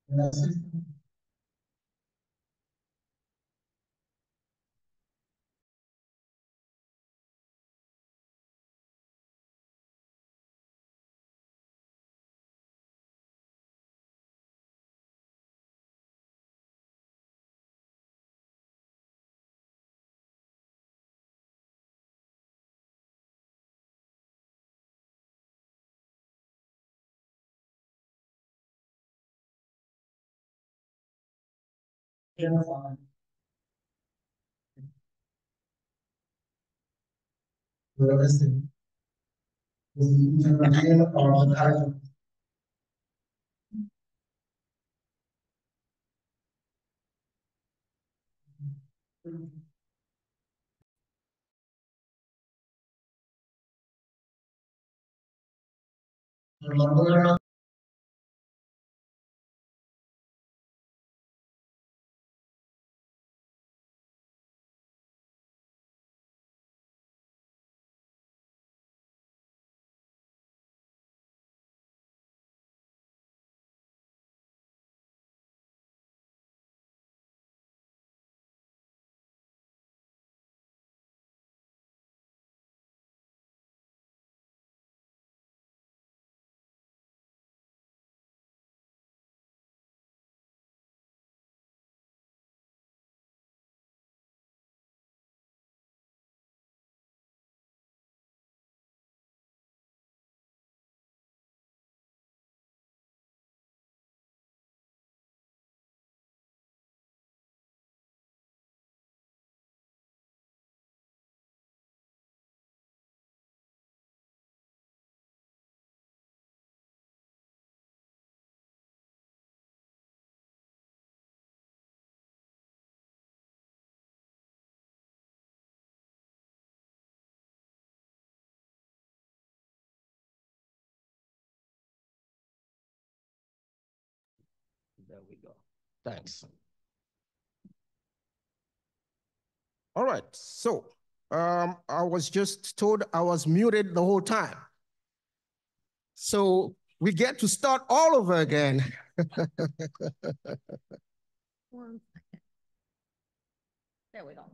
Gracias. There we go. Thanks. All right, so I was just told I was muted the whole time. So we get to start all over again. 1 second. There we go.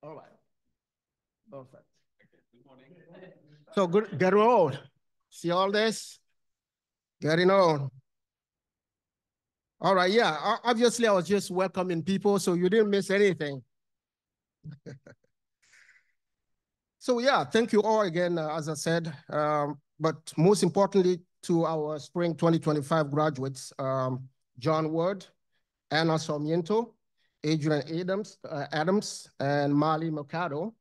All right. Perfect. Good morning. So good, getting on. See all this? Getting on. All right, yeah. Obviously, I was just welcoming people, so you didn't miss anything. So yeah, thank you all again, as I said. But most importantly, to our spring 2025 graduates, John Ward, Anna Sarmiento, Adrian Adams, and Marley Mercado.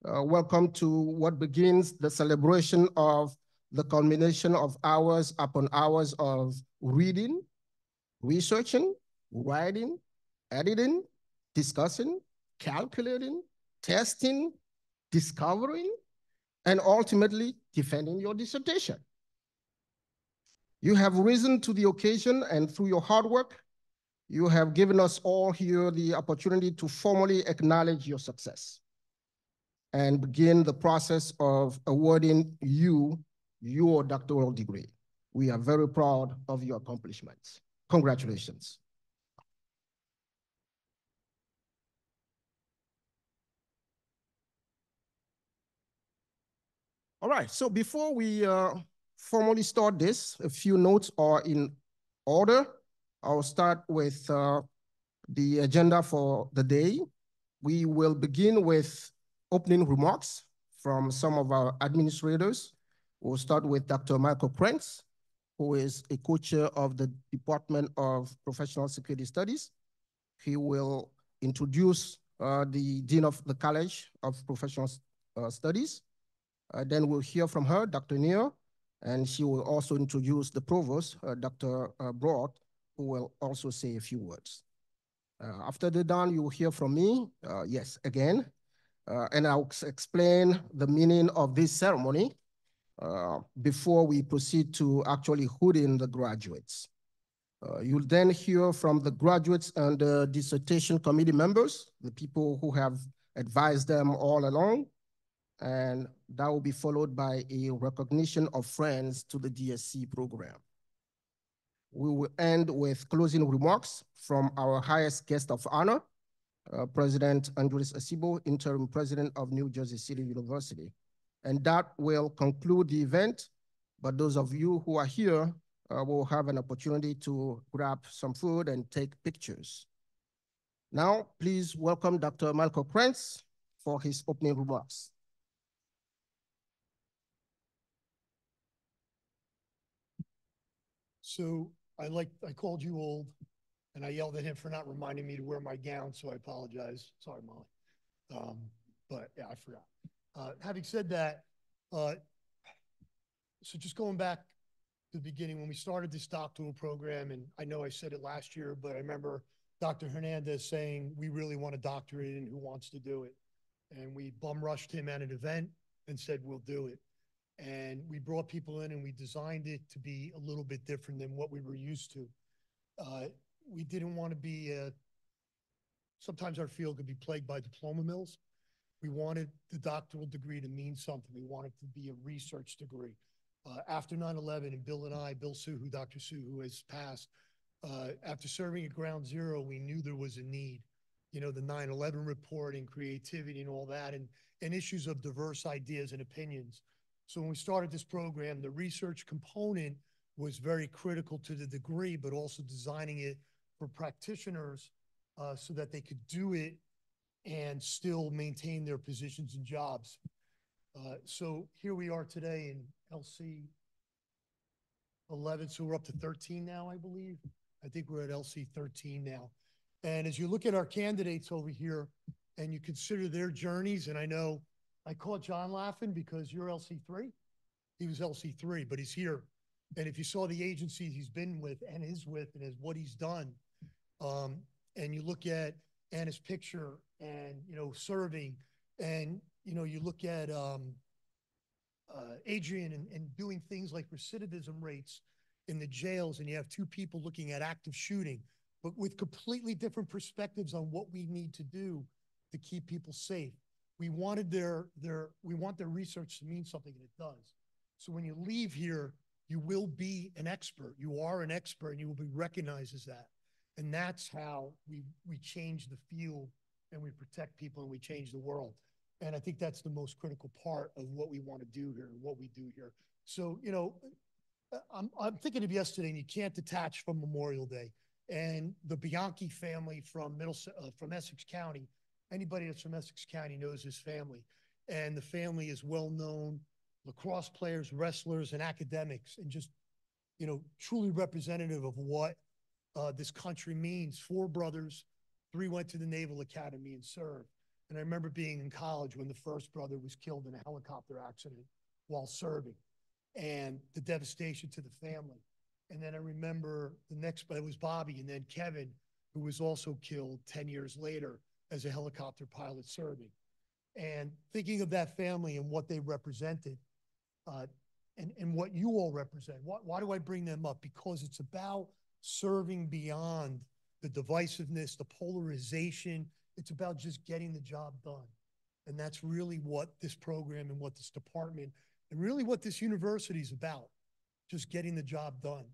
Welcome to what begins the celebration of the culmination of hours upon hours of reading, researching, writing, editing, discussing, calculating, testing, discovering, and ultimately defending your dissertation. You have risen to the occasion, and through your hard work, you have given us all here the opportunity to formally acknowledge your success and begin the process of awarding you your doctoral degree. We are very proud of your accomplishments. Congratulations. All right, so before we formally start this, a few notes are in order. I'll start with the agenda for the day. We will begin with opening remarks from some of our administrators. We'll start with Dr. Michael Krentz, who is a co-chair of the Department of Professional Security Studies. He will introduce the Dean of the College of Professional Studies. Then we'll hear from her, Dr. Neer, and she will also introduce the provost, Dr. Broad, who will also say a few words. After they're done, you will hear from me, yes, again, and I'll explain the meaning of this ceremony before we proceed to actually hooding the graduates. You'll then hear from the graduates and the dissertation committee members, the people who have advised them all along, and that will be followed by a recognition of friends to the D.Sc program. We will end with closing remarks from our highest guest of honor, President Andres Acebo, Interim President of New Jersey City University. And that will conclude the event. But those of you who are here will have an opportunity to grab some food and take pictures. Now, please welcome Dr. Malcolm Prince for his opening remarks. So I called you old, and I yelled at him for not reminding me to wear my gown, so I apologize. Sorry, Molly. But yeah, I forgot. Having said that, so just going back to the beginning, when we started this doctoral program, and I know I said it last year, but I remember Dr. Hernandez saying, we really want a doctorate and who wants to do it? And we bum rushed him at an event and said, we'll do it. And we brought people in and we designed it to be a little bit different than what we were used to. We didn't want to be, sometimes our field could be plagued by diploma mills. We wanted the doctoral degree to mean something. We wanted it to be a research degree. After 9/11, and Bill and I, Bill Suhu, Dr. Suhu has passed, after serving at Ground Zero, we knew there was a need. You know, the 9/11 report and creativity and all that, and issues of diverse ideas and opinions. So when we started this program, the research component was very critical to the degree, but also designing it for practitioners so that they could do it and still maintain their positions and jobs. So here we are today in LC 11, so we're up to 13 now, I believe. I think we're at LC 13 now. And as you look at our candidates over here and you consider their journeys, and I know I caught John laughing because you're LC3. He was LC3, but he's here. And if you saw the agencies he's been with and is with and what he's done, and you look at Anna's picture and, you know, serving, and, you know, you look at Adrian and doing things like recidivism rates in the jails, and you have two people looking at active shooting, but with completely different perspectives on what we need to do to keep people safe. We wanted we want their research to mean something, and it does. So when you leave here, you will be an expert. You are an expert, and you will be recognized as that. And that's how we change the field, and we protect people, and we change the world. And I think that's the most critical part of what we want to do here and what we do here. So, you know, I'm thinking of yesterday, and you can't detach from Memorial Day. And the Bianchi family from Essex County, anybody that's from Essex County knows his family. And the family is well-known lacrosse players, wrestlers, and academics, and just, you know, truly representative of what this country means. 4 brothers, 3 went to the Naval Academy and served. And I remember being in college when the first brother was killed in a helicopter accident while serving, and the devastation to the family. And then I remember the next, but it was Bobby, and then Kevin, who was also killed 10 years later as a helicopter pilot serving. And thinking of that family and what they represented, and what you all represent. Why do I bring them up? Because it's about serving beyond the divisiveness, the polarization. It's about just getting the job done. And that's really what this program and what this department and really what this university is about, just getting the job done.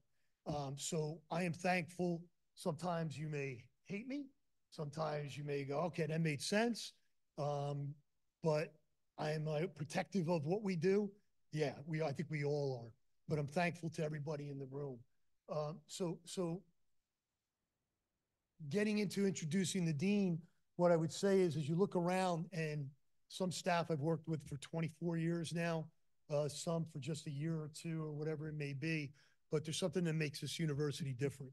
So I am thankful. Sometimes you may hate me. Sometimes you may go, okay, that made sense. But I am protective of what we do. Yeah, I think we all are. But I'm thankful to everybody in the room. So getting into introducing the dean, what I would say is, as you look around, and some staff I've worked with for 24 years now, some for just a year or 2 or whatever it may be, but there's something that makes this university different.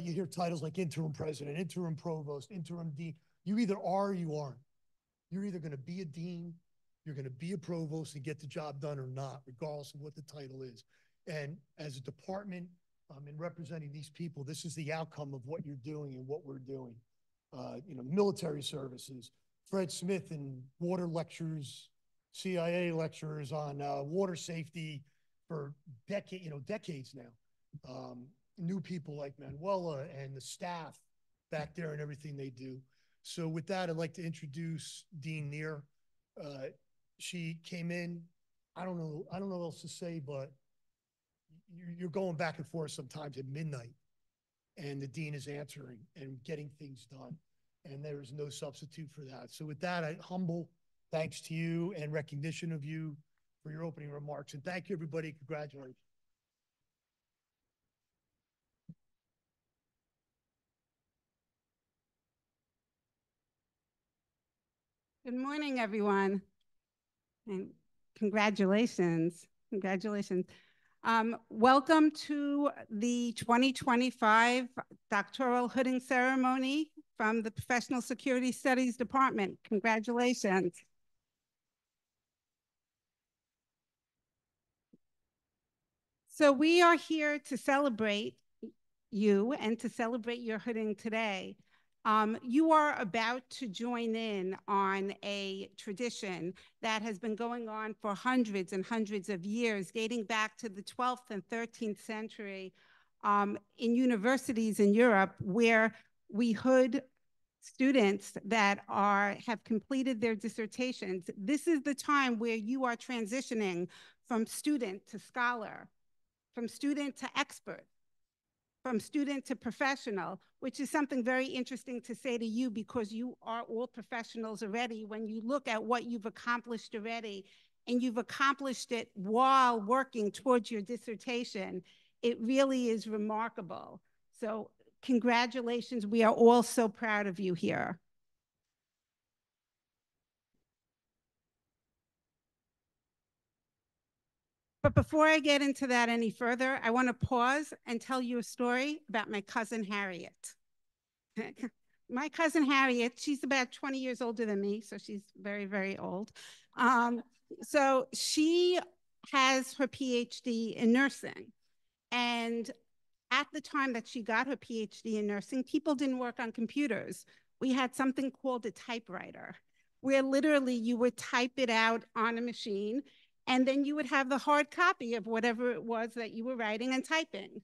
You hear titles like interim president, interim provost, interim dean. You either are or you aren't. You're either going to be a dean, you're going to be a provost and get the job done, or not, regardless of what the title is. And as a department, in representing these people, this is the outcome of what you're doing and what we're doing. You know, military services, Fred Smith and water lectures, CIA lecturers on water safety for decades now. New people like Manuela and the staff back there and everything they do. So with that, I'd like to introduce Dean Neer. She came in, I don't know what else to say, but you're going back and forth sometimes at midnight, and the dean is answering and getting things done. And there is no substitute for that. So with that, humble thanks to you and recognition of you for your opening remarks. And thank you, everybody. Congratulations. Good morning, everyone. And congratulations. Congratulations. Welcome to the 2025 doctoral hooding ceremony from the Professional Security Studies Department. Congratulations. So we are here to celebrate you and to celebrate your hooding today. You are about to join in on a tradition that has been going on for hundreds and hundreds of years, dating back to the 12th and 13th century in universities in Europe, where we hood students that have completed their dissertations. This is the time where you are transitioning from student to scholar, from student to expert, from student to professional, which is something very interesting to say to you because you are all professionals already. When you look at what you've accomplished already, and you've accomplished it while working towards your dissertation, it really is remarkable. So congratulations. We are all so proud of you here. But before I get into that any further, I want to pause and tell you a story about my cousin Harriet. My cousin Harriet, she's about 20 years older than me, so she's very, very old. So she has her PhD in nursing. And at the time that she got her PhD in nursing, people didn't work on computers. We had something called a typewriter, where literally you would type it out on a machine, and then you would have the hard copy of whatever it was that you were writing and typing.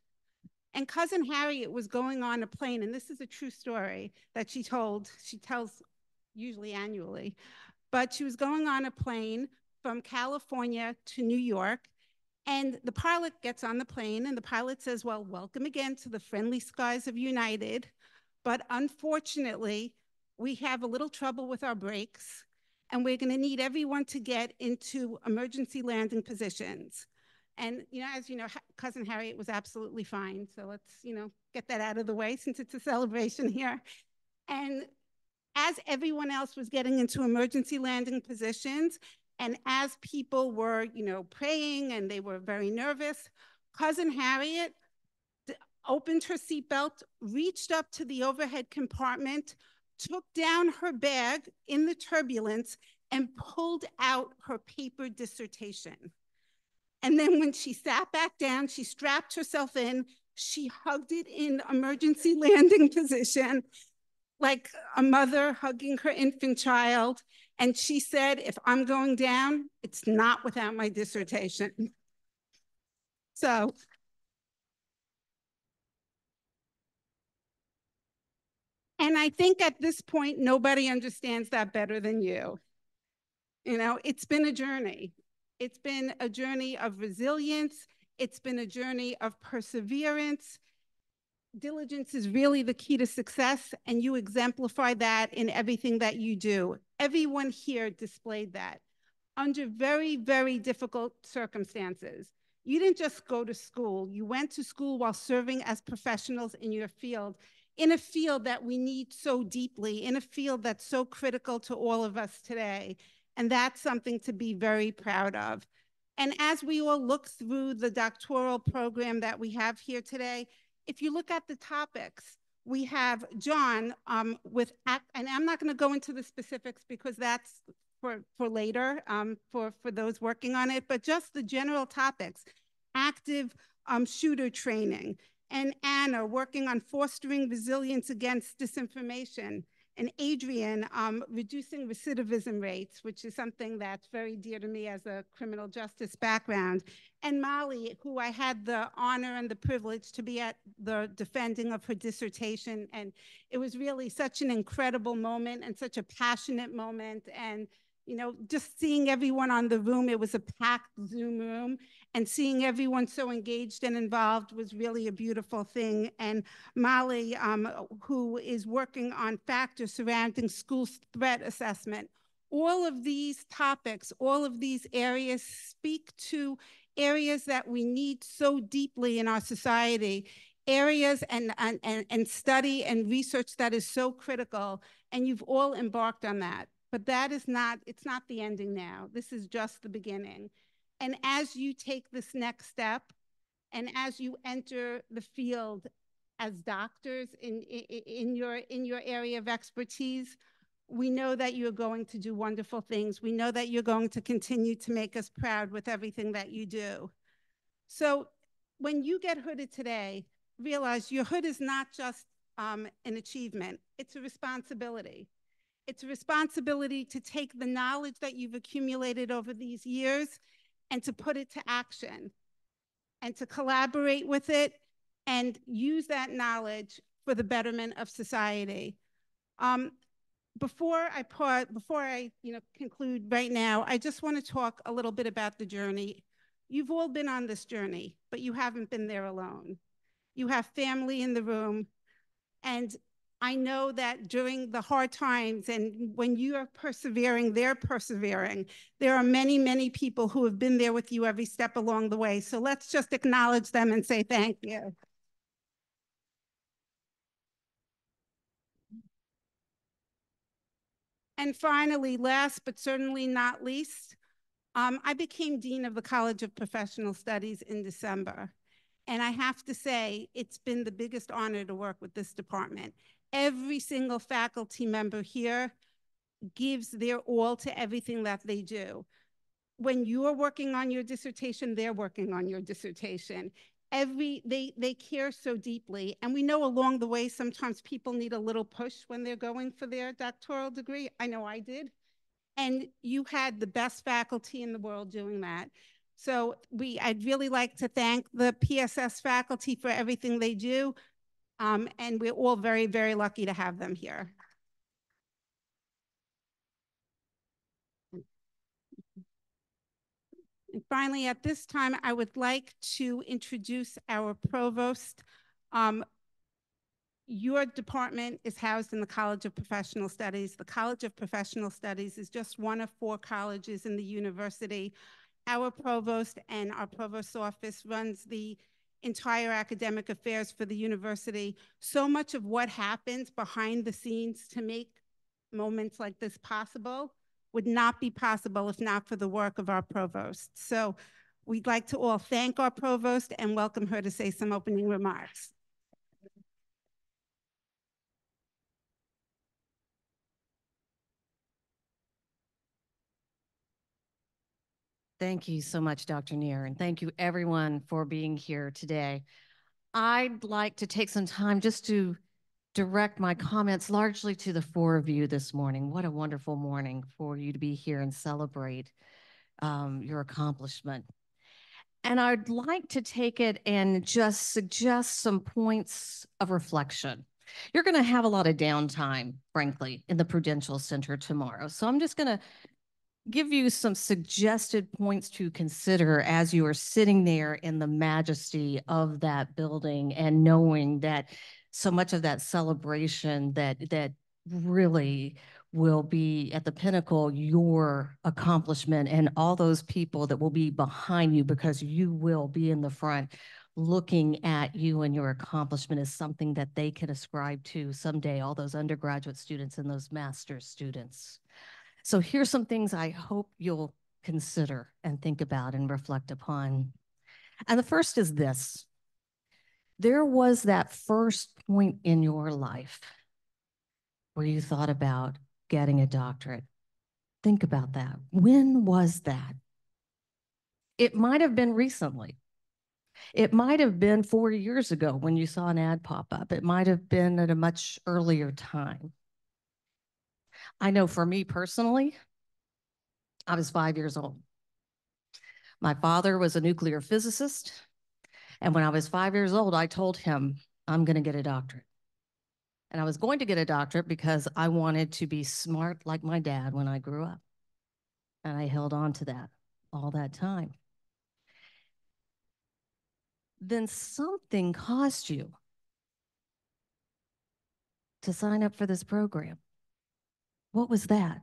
And cousin Harriet was going on a plane, and this is a true story that she tells usually annually, but she was going on a plane from California to New York, and the pilot gets on the plane, and the pilot says, well, welcome again to the friendly skies of United, but unfortunately, we have a little trouble with our brakes, and we're gonna need everyone to get into emergency landing positions. And as you know, cousin Harriet was absolutely fine. So let's get that out of the way since it's a celebration here. And as everyone else was getting into emergency landing positions, and as people were praying and they were very nervous, cousin Harriet opened her seatbelt, reached up to the overhead compartment, took down her bag in the turbulence, and pulled out her paper dissertation. And then when she sat back down, she strapped herself in, she hugged it in emergency landing position, like a mother hugging her infant child. And she said, if I'm going down, it's not without my dissertation. So, and I think at this point, nobody understands that better than you. It's been a journey. It's been a journey of resilience. It's been a journey of perseverance. Diligence is really the key to success, and you exemplify that in everything that you do. Everyone here displayed that under very, very difficult circumstances. You didn't just go to school. You went to school while serving as professionals in your field, in a field that we need so deeply, in a field that's so critical to all of us today. And that's something to be very proud of. And as we all look through the doctoral program that we have here today, if you look at the topics, we have John and I'm not going to go into the specifics because that's for later for those working on it, but just the general topics: active shooter training, and Anna working on fostering resilience against disinformation, and Adrian reducing recidivism rates, which is something that's very dear to me as a criminal justice background, and Molly, who I had the honor and the privilege to be at the defending of her dissertation. And it was really such an incredible moment and such a passionate moment. And You know, just seeing everyone on the room, it was a packed Zoom room, and seeing everyone so engaged and involved was really a beautiful thing. And Molly, who is working on factors surrounding school threat assessment, all of these topics, all of these areas speak to areas that we need so deeply in our society, areas and study and research that is so critical, and you've all embarked on that. But that is not, it's not the ending now. This is just the beginning. And as you take this next step, and as you enter the field as doctors in your area of expertise, we know that you're going to do wonderful things. We know that you're going to continue to make us proud with everything that you do. So when you get hooded today, realize your hood is not just an achievement, it's a responsibility. It's a responsibility to take the knowledge that you've accumulated over these years and to put it to action and to collaborate with it and use that knowledge for the betterment of society. Before I conclude right now, I just want to talk a little bit about the journey. You've all been on this journey, but you haven't been there alone. You have family in the room, and I know that during the hard times and when you are persevering, they're persevering. There are many, many people who have been there with you every step along the way. So let's just acknowledge them and say thank you. And finally, last but certainly not least, I became Dean of the College of Professional Studies in December. And I have to say, it's been the biggest honor to work with this department. Every single faculty member here gives their all to everything that they do. When you're working on your dissertation, they're working on your dissertation. They care so deeply. And we know along the way, sometimes people need a little push when they're going for their doctoral degree. I know I did. And you had the best faculty in the world doing that. So I'd really like to thank the PSS faculty for everything they do. And we're all very, very lucky to have them here. And finally, at this time, I would like to introduce our provost. Your department is housed in the College of Professional Studies. The College of Professional Studies is just one of 4 colleges in the university. Our provost and our provost's office runs the entire academic affairs for the university. So much of what happens behind the scenes to make moments like this possible would not be possible if not for the work of our provost. So we'd like to all thank our provost and welcome her to say some opening remarks. Thank you so much, Dr. Neer, and thank you everyone for being here today. I'd like to take some time just to direct my comments largely to the 4 of you this morning. What a wonderful morning for you to be here and celebrate your accomplishment. And I'd like to take it and just suggest some points of reflection. You're going to have a lot of downtime, frankly, in the Prudential Center tomorrow. So I'm just going to give you some suggested points to consider as you are sitting there in the majesty of that building and knowing that so much of that celebration that really will be at the pinnacle, your accomplishment, and all those people that will be behind you because you will be in the front looking at you and your accomplishment is something that they can ascribe to someday, all those undergraduate students and those master's students. So here's some things I hope you'll consider and think about and reflect upon. And the first is this. There was that first point in your life where you thought about getting a doctorate. Think about that. When was that? It might have been recently. It might have been 4 years ago when you saw an ad pop up. It might have been at a much earlier time. I know for me personally, I was 5 years old. My father was a nuclear physicist. And when I was 5 years old, I told him, I'm going to get a doctorate. And I was going to get a doctorate because I wanted to be smart like my dad when I grew up. And I held on to that all that time. Then something caused you to sign up for this program. What was that?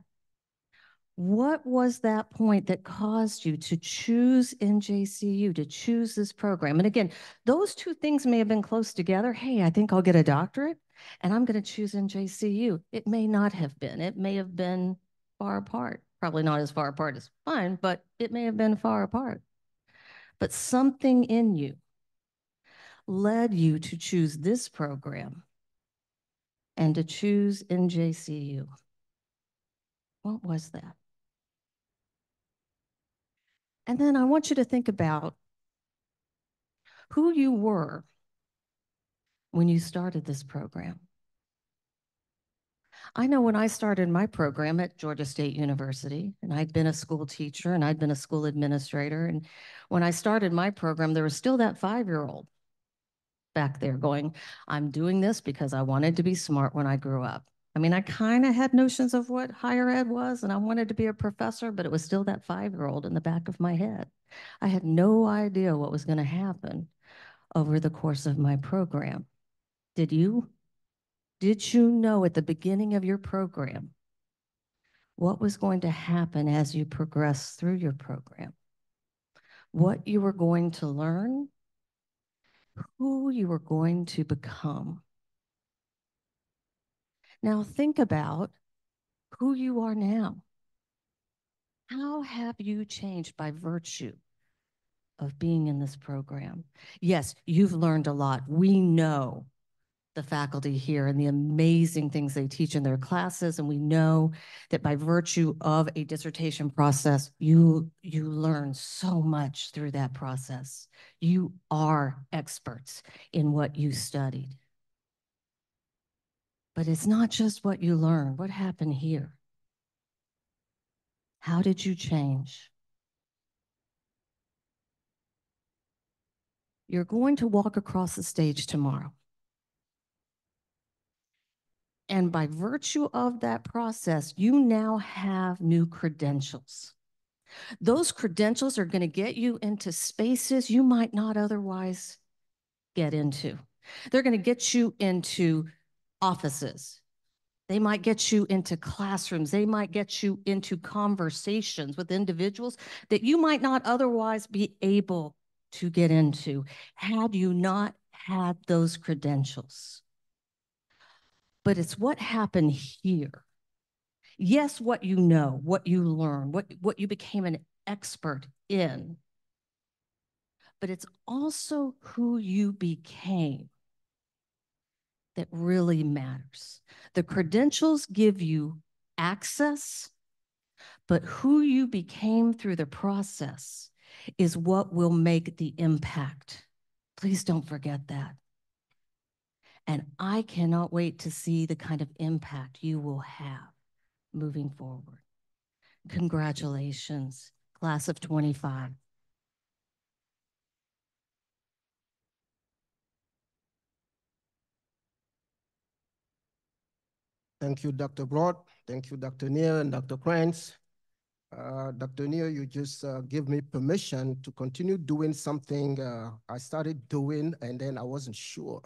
What was that point that caused you to choose NJCU, to choose this program? And again, those two things may have been close together. Hey, I think I'll get a doctorate and I'm going to choose NJCU. It may not have been. It may have been far apart. Probably not as far apart as mine, but it may have been far apart. But something in you led you to choose this program and to choose NJCU. What was that? And then I want you to think about who you were when you started this program. I know when I started my program at Georgia State University, and I'd been a school teacher and I'd been a school administrator, and when I started my program, there was still that 5-year-old back there going, I'm doing this because I wanted to be smart when I grew up. I mean, I kind of had notions of what higher ed was, and I wanted to be a professor, but it was still that 5-year-old in the back of my head. I had no idea what was going to happen over the course of my program. Did you? Did you know at the beginning of your program what was going to happen as you progressed through your program? What you were going to learn? Who you were going to become? Now think about who you are now. How have you changed by virtue of being in this program? Yes, you've learned a lot. We know the faculty here and the amazing things they teach in their classes, and we know that by virtue of a dissertation process, you learn so much through that process. You are experts in what you studied. But it's not just what you learn. What happened here? How did you change? You're going to walk across the stage tomorrow. And by virtue of that process, you now have new credentials. Those credentials are going to get you into spaces you might not otherwise get into. They're going to get you into offices. They might get you into classrooms. They might get you into conversations with individuals that you might not otherwise be able to get into had you not had those credentials. But it's what happened here. Yes, what you know, what you learn, what you became an expert in, but it's also who you became that really matters. The credentials give you access, but who you became through the process is what will make the impact. Please don't forget that. And I cannot wait to see the kind of impact you will have moving forward. Congratulations, class of 25. Thank you, Dr. Broad. Thank you, Dr. Neer and Dr. Krantz. Dr. Neer, you just give me permission to continue doing something I started doing and then I wasn't sure.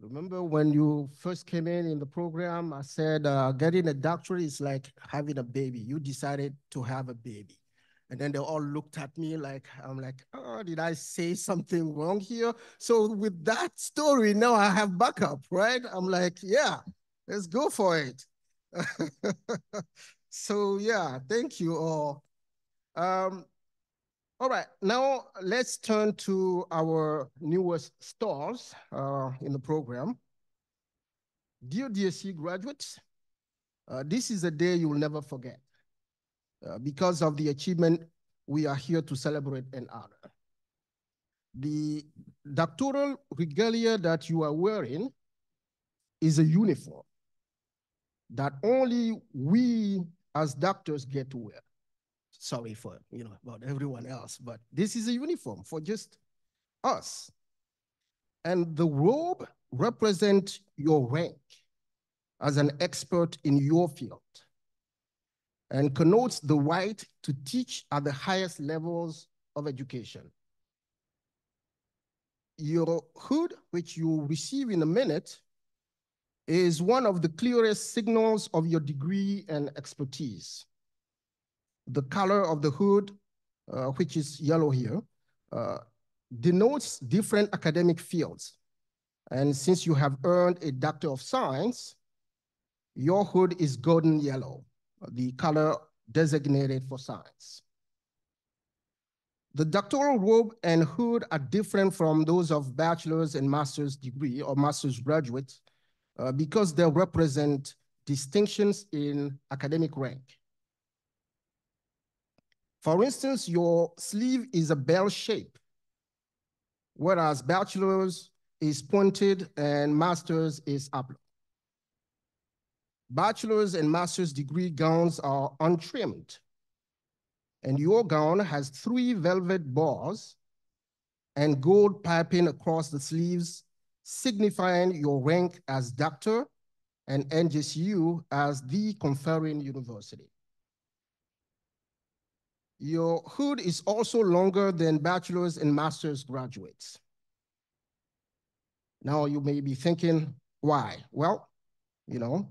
Remember when you first came in the program, I said getting a doctorate is like having a baby. You decided to have a baby. And then they all looked at me like, I'm like, oh, did I say something wrong here? So with that story, now I have backup, right? I'm like, yeah, let's go for it. So yeah, thank you all. All right, now let's turn to our newest stars in the program. Dear D.Sc graduates, this is a day you will never forget because of the achievement we are here to celebrate and honor. The doctoral regalia that you are wearing is a uniform that only we as doctors get to wear. Sorry for, about everyone else, but this is a uniform for just us. And the robe represents your rank as an expert in your field. and connotes the right to teach at the highest levels of education. Your hood, which you will receive in a minute, is one of the clearest signals of your degree and expertise. The color of the hood, which is yellow here, denotes different academic fields. And since you have earned a Doctor of Science, your hood is golden yellow, the color designated for science. The doctoral robe and hood are different from those of bachelor's and master's degree or master's graduates because they represent distinctions in academic rank. For instance, your sleeve is a bell shape, whereas bachelor's is pointed and master's is oblong. Bachelor's and master's degree gowns are untrimmed, and your gown has 3 velvet bars and gold piping across the sleeves, signifying your rank as doctor and NJCU as the conferring university. Your hood is also longer than bachelor's and master's graduates. Now you may be thinking, why? Well, you know,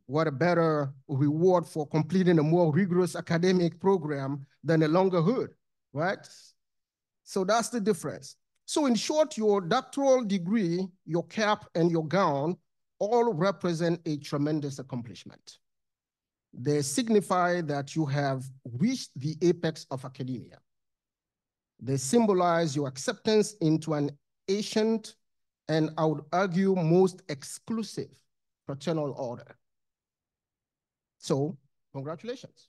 what a better reward for completing a more rigorous academic program than a longer hood, right? So that's the difference. So in short, your doctoral degree, your cap, and your gown all represent a tremendous accomplishment. They signify that you have reached the apex of academia. They symbolize your acceptance into an ancient and I would argue most exclusive fraternal order. So, congratulations.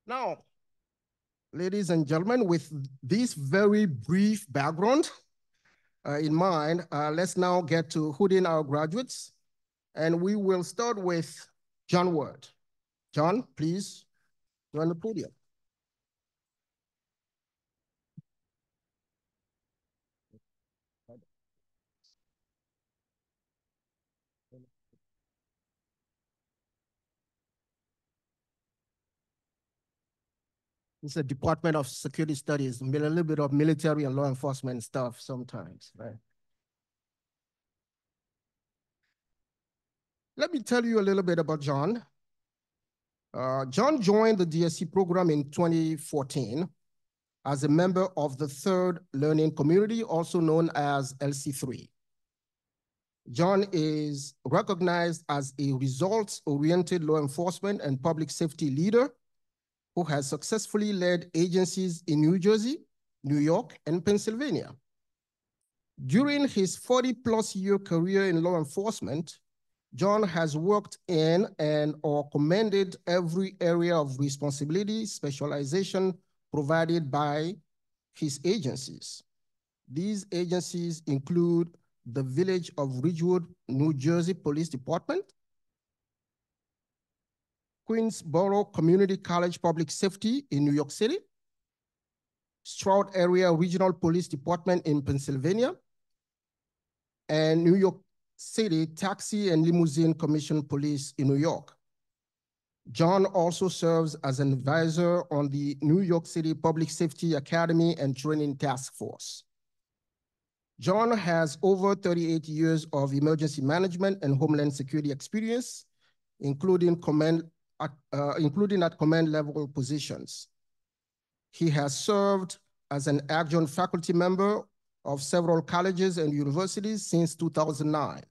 Now, ladies and gentlemen, with this very brief background in mind, let's now get to hooding our graduates. And we will start with John Ward. John, please join the podium. It's a Department of Security Studies, a little bit of military and law enforcement stuff sometimes, right? Let me tell you a little bit about John. John joined the D.Sc program in 2014 as a member of the Third Learning Community, also known as LC3. John is recognized as a results-oriented law enforcement and public safety leader who has successfully led agencies in New Jersey, New York, and Pennsylvania. During his 40-plus year career in law enforcement, John has worked in and/or commanded every area of responsibility, specialization provided by his agencies. These agencies include the Village of Ridgewood, New Jersey Police Department, Queensboro Community College Public Safety in New York City, Stroud Area Regional Police Department in Pennsylvania, and New York City Taxi and Limousine Commission Police in New York. John also serves as an advisor on the New York City Public Safety Academy and Training Task Force. John has over 38 years of emergency management and homeland security experience, including at command level positions. He has served as an adjunct faculty member of several colleges and universities since 2009,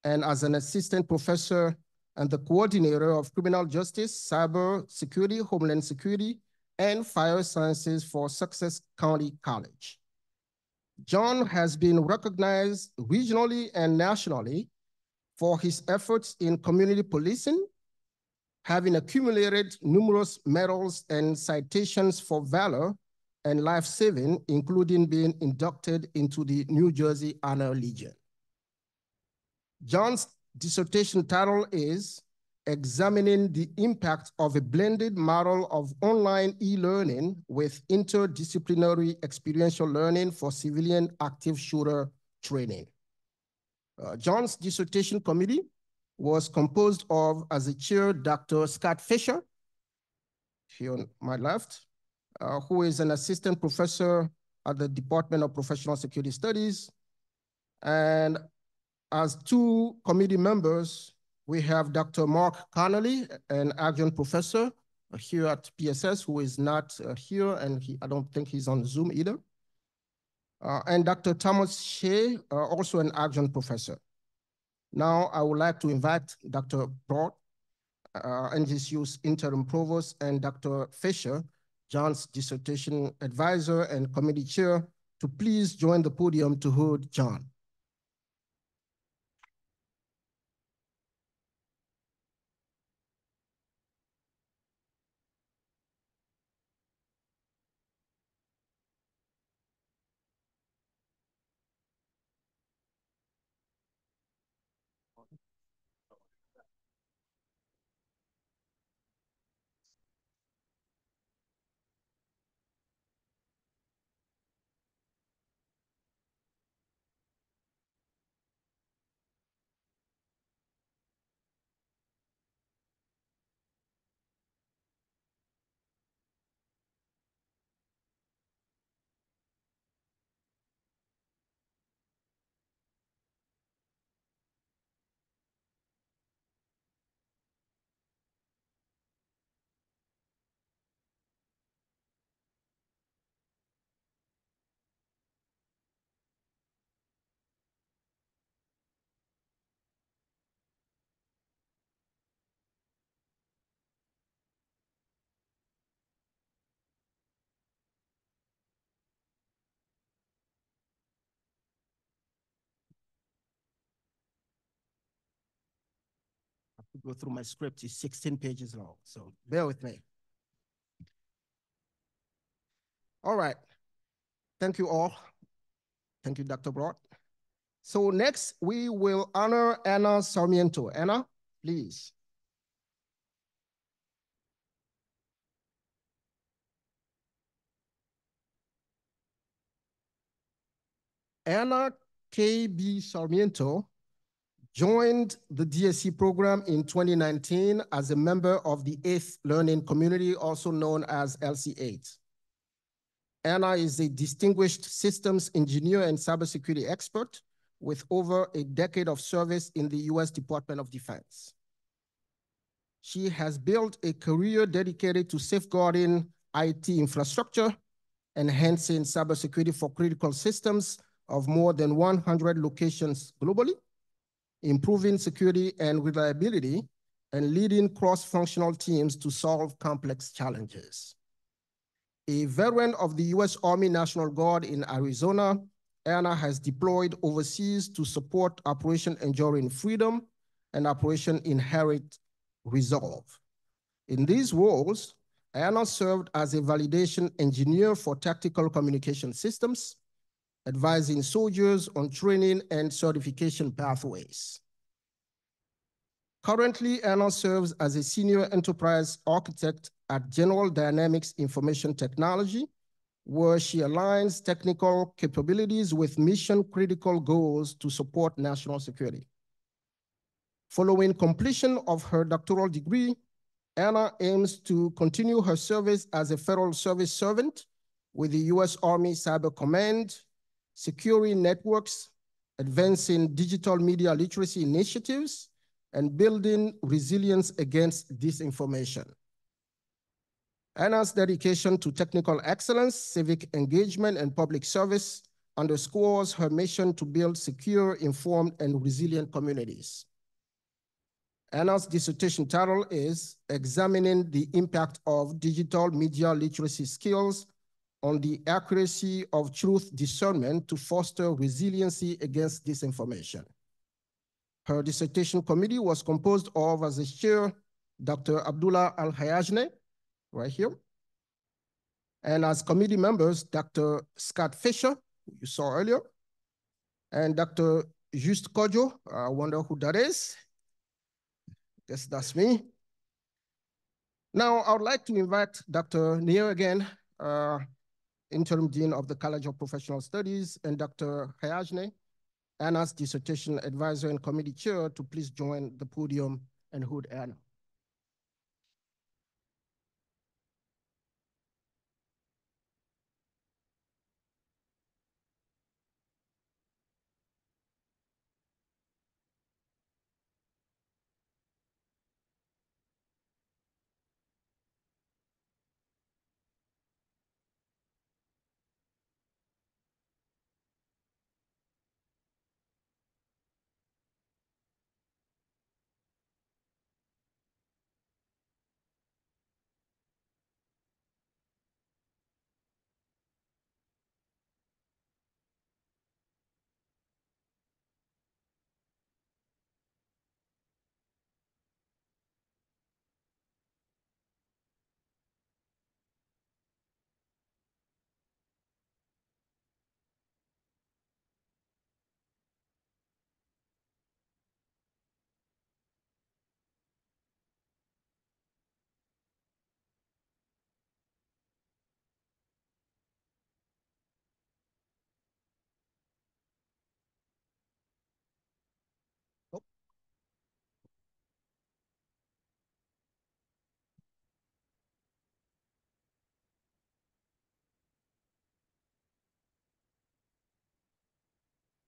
and as an assistant professor and the coordinator of criminal justice, cyber security, homeland security, and fire sciences for Sussex County College. John has been recognized regionally and nationally for his efforts in community policing, having accumulated numerous medals and citations for valor and life-saving, including being inducted into the New Jersey Honor Legion. John's dissertation title is Examining the Impact of a Blended Model of Online E-Learning with Interdisciplinary Experiential Learning for Civilian Active Shooter Training. John's dissertation committee was composed of, as a chair, Dr. Scott Fisher, here on my left, who is an assistant professor at the Department of Professional Security Studies. And as two committee members, we have Dr. Mark Connolly, an adjunct professor here at PSS, who is not here, and I don't think he's on Zoom either. And Dr. Thomas Shea, also an adjunct professor. Now, I would like to invite Dr. Broad, NGCU's interim provost, and Dr. Fisher, John's dissertation advisor and committee chair, to please join the podium to hold John. To go through my script, is 16 pages long, so bear with me. All right, thank you all. Thank you, Dr. Broad. So next, we will honor Anna Sarmiento. Anna, please. Anna K.B. Sarmiento joined the D.Sc program in 2019 as a member of the 8th Learning Community, also known as LC8. Anna is a distinguished systems engineer and cybersecurity expert with over a decade of service in the U.S. Department of Defense. She has built a career dedicated to safeguarding IT infrastructure, enhancing cybersecurity for critical systems of more than 100 locations globally, improving security and reliability, and leading cross-functional teams to solve complex challenges. A veteran of the U.S. Army National Guard in Arizona, Anna has deployed overseas to support Operation Enduring Freedom and Operation Inherent Resolve. In these roles, Anna served as a validation engineer for tactical communication systems, advising soldiers on training and certification pathways. Currently, Anna serves as a senior enterprise architect at General Dynamics Information Technology, where she aligns technical capabilities with mission-critical goals to support national security. Following completion of her doctoral degree, Anna aims to continue her service as a federal service servant with the U.S. Army Cyber Command, securing networks, advancing digital media literacy initiatives, and building resilience against disinformation. Anna's dedication to technical excellence, civic engagement, and public service underscores her mission to build secure, informed, and resilient communities. Anna's dissertation title is Examining the Impact of Digital Media Literacy Skills on the Accuracy of Truth Discernment to Foster Resiliency Against Disinformation. Her dissertation committee was composed of, as its chair, Dr. Abdullah Al-Hayajne, right here. And as committee members, Dr. Scott Fisher, who you saw earlier, and Dr. Just Kojo, I wonder who that is. Guess that's me. Now, I would like to invite Dr. Neer again, Interim Dean of the College of Professional Studies, and Dr. Hayajne Anna's dissertation advisor and committee chair, to please join the podium and hood Anna.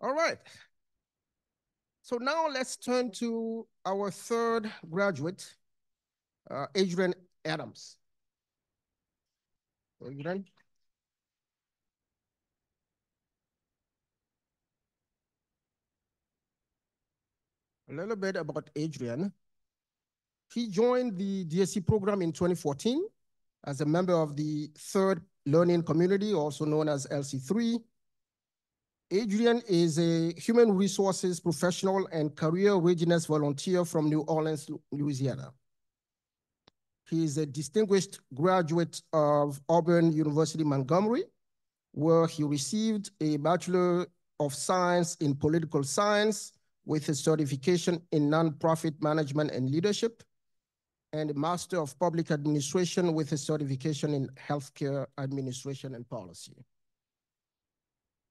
All right. So now let's turn to our third graduate, Adrian Adams. Adrian. A little bit about Adrian. He joined the D.Sc program in 2014 as a member of the Third Learning Community, also known as LC3. Adrian is a human resources professional and career readiness volunteer from New Orleans, Louisiana. He is a distinguished graduate of Auburn University, Montgomery, where he received a Bachelor of Science in Political Science with a certification in nonprofit management and leadership, and a Master of Public Administration with a certification in healthcare administration and policy.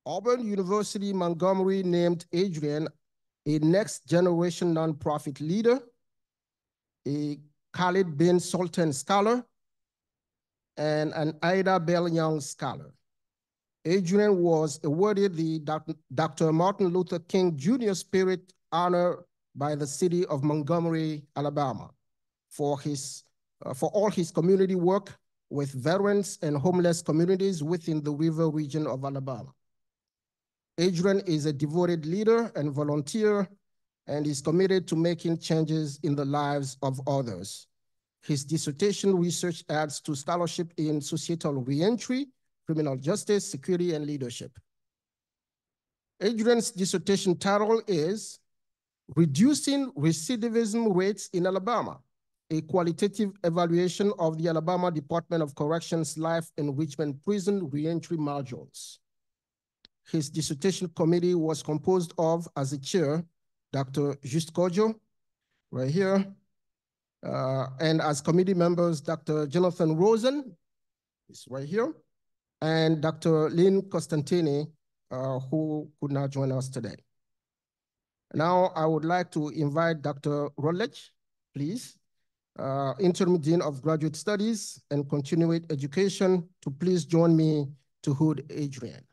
Auburn University Montgomery named Adrian a next generation nonprofit leader, a Khalid bin Sultan Scholar, and an Ida Bell Young Scholar. Adrian was awarded the Dr. Martin Luther King Jr. Spirit Honor by the city of Montgomery, Alabama, for all his community work with veterans and homeless communities within the river region of Alabama. Adrian is a devoted leader and volunteer and is committed to making changes in the lives of others. His dissertation research adds to scholarship in societal reentry, criminal justice, security, and leadership. Adrian's dissertation title is Reducing Recidivism Rates in Alabama, a qualitative evaluation of the Alabama Department of Corrections Life Enrichment Prison Reentry modules. His dissertation committee was composed of, as a chair, Dr. Just Kojo, right here, and as committee members, Dr. Jonathan Rosen, is right here, and Dr. Lynn Costantini, who could not join us today. Now, I would like to invite Dr. Rolich, please, Interim Dean of Graduate Studies and Continuate Education, to please join me to hood Adrian.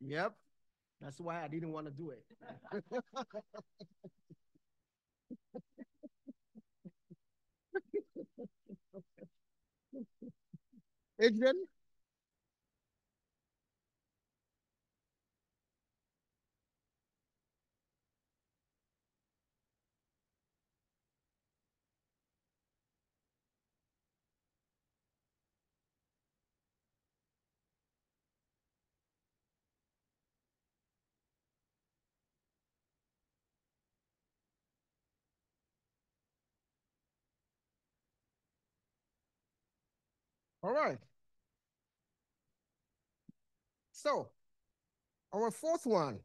Yep, that's why I didn't want to do it. Adrian? All right. So our fourth one.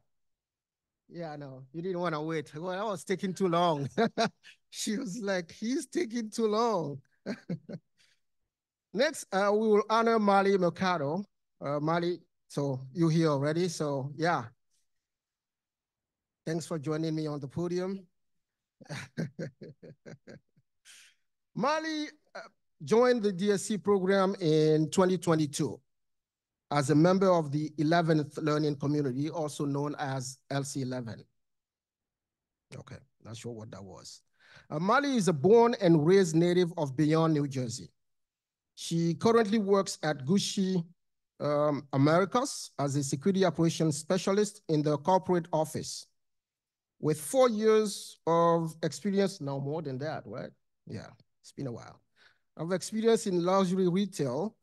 Yeah, no, you didn't want to wait. Well, I was taking too long. She was like, he's taking too long. Next, we will honor Mali Mercado. Mali, so you're here already. So yeah, thanks for joining me on the podium. Mali joined the D.Sc program in 2022 as a member of the 11th Learning Community, also known as LC11. Okay, not sure what that was. Mali is a born and raised native of Bayonne, New Jersey. She currently works at Gucci Americas as a security operations specialist in the corporate office. With 4 years of experience, now more than that, right? Yeah, it's been a while. Of experience in luxury retail,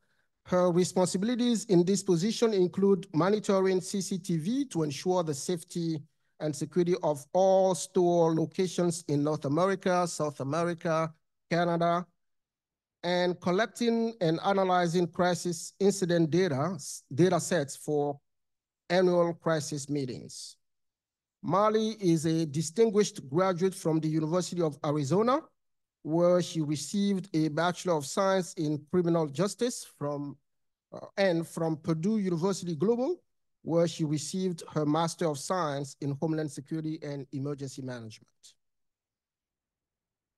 her responsibilities in this position include monitoring CCTV to ensure the safety and security of all store locations in North America, South America, Canada, and collecting and analyzing crisis incident data sets for annual crisis meetings. Mali is a distinguished graduate from the University of Arizona, where she received a Bachelor of Science in Criminal Justice and from Purdue University Global, where she received her Master of Science in Homeland Security and Emergency Management.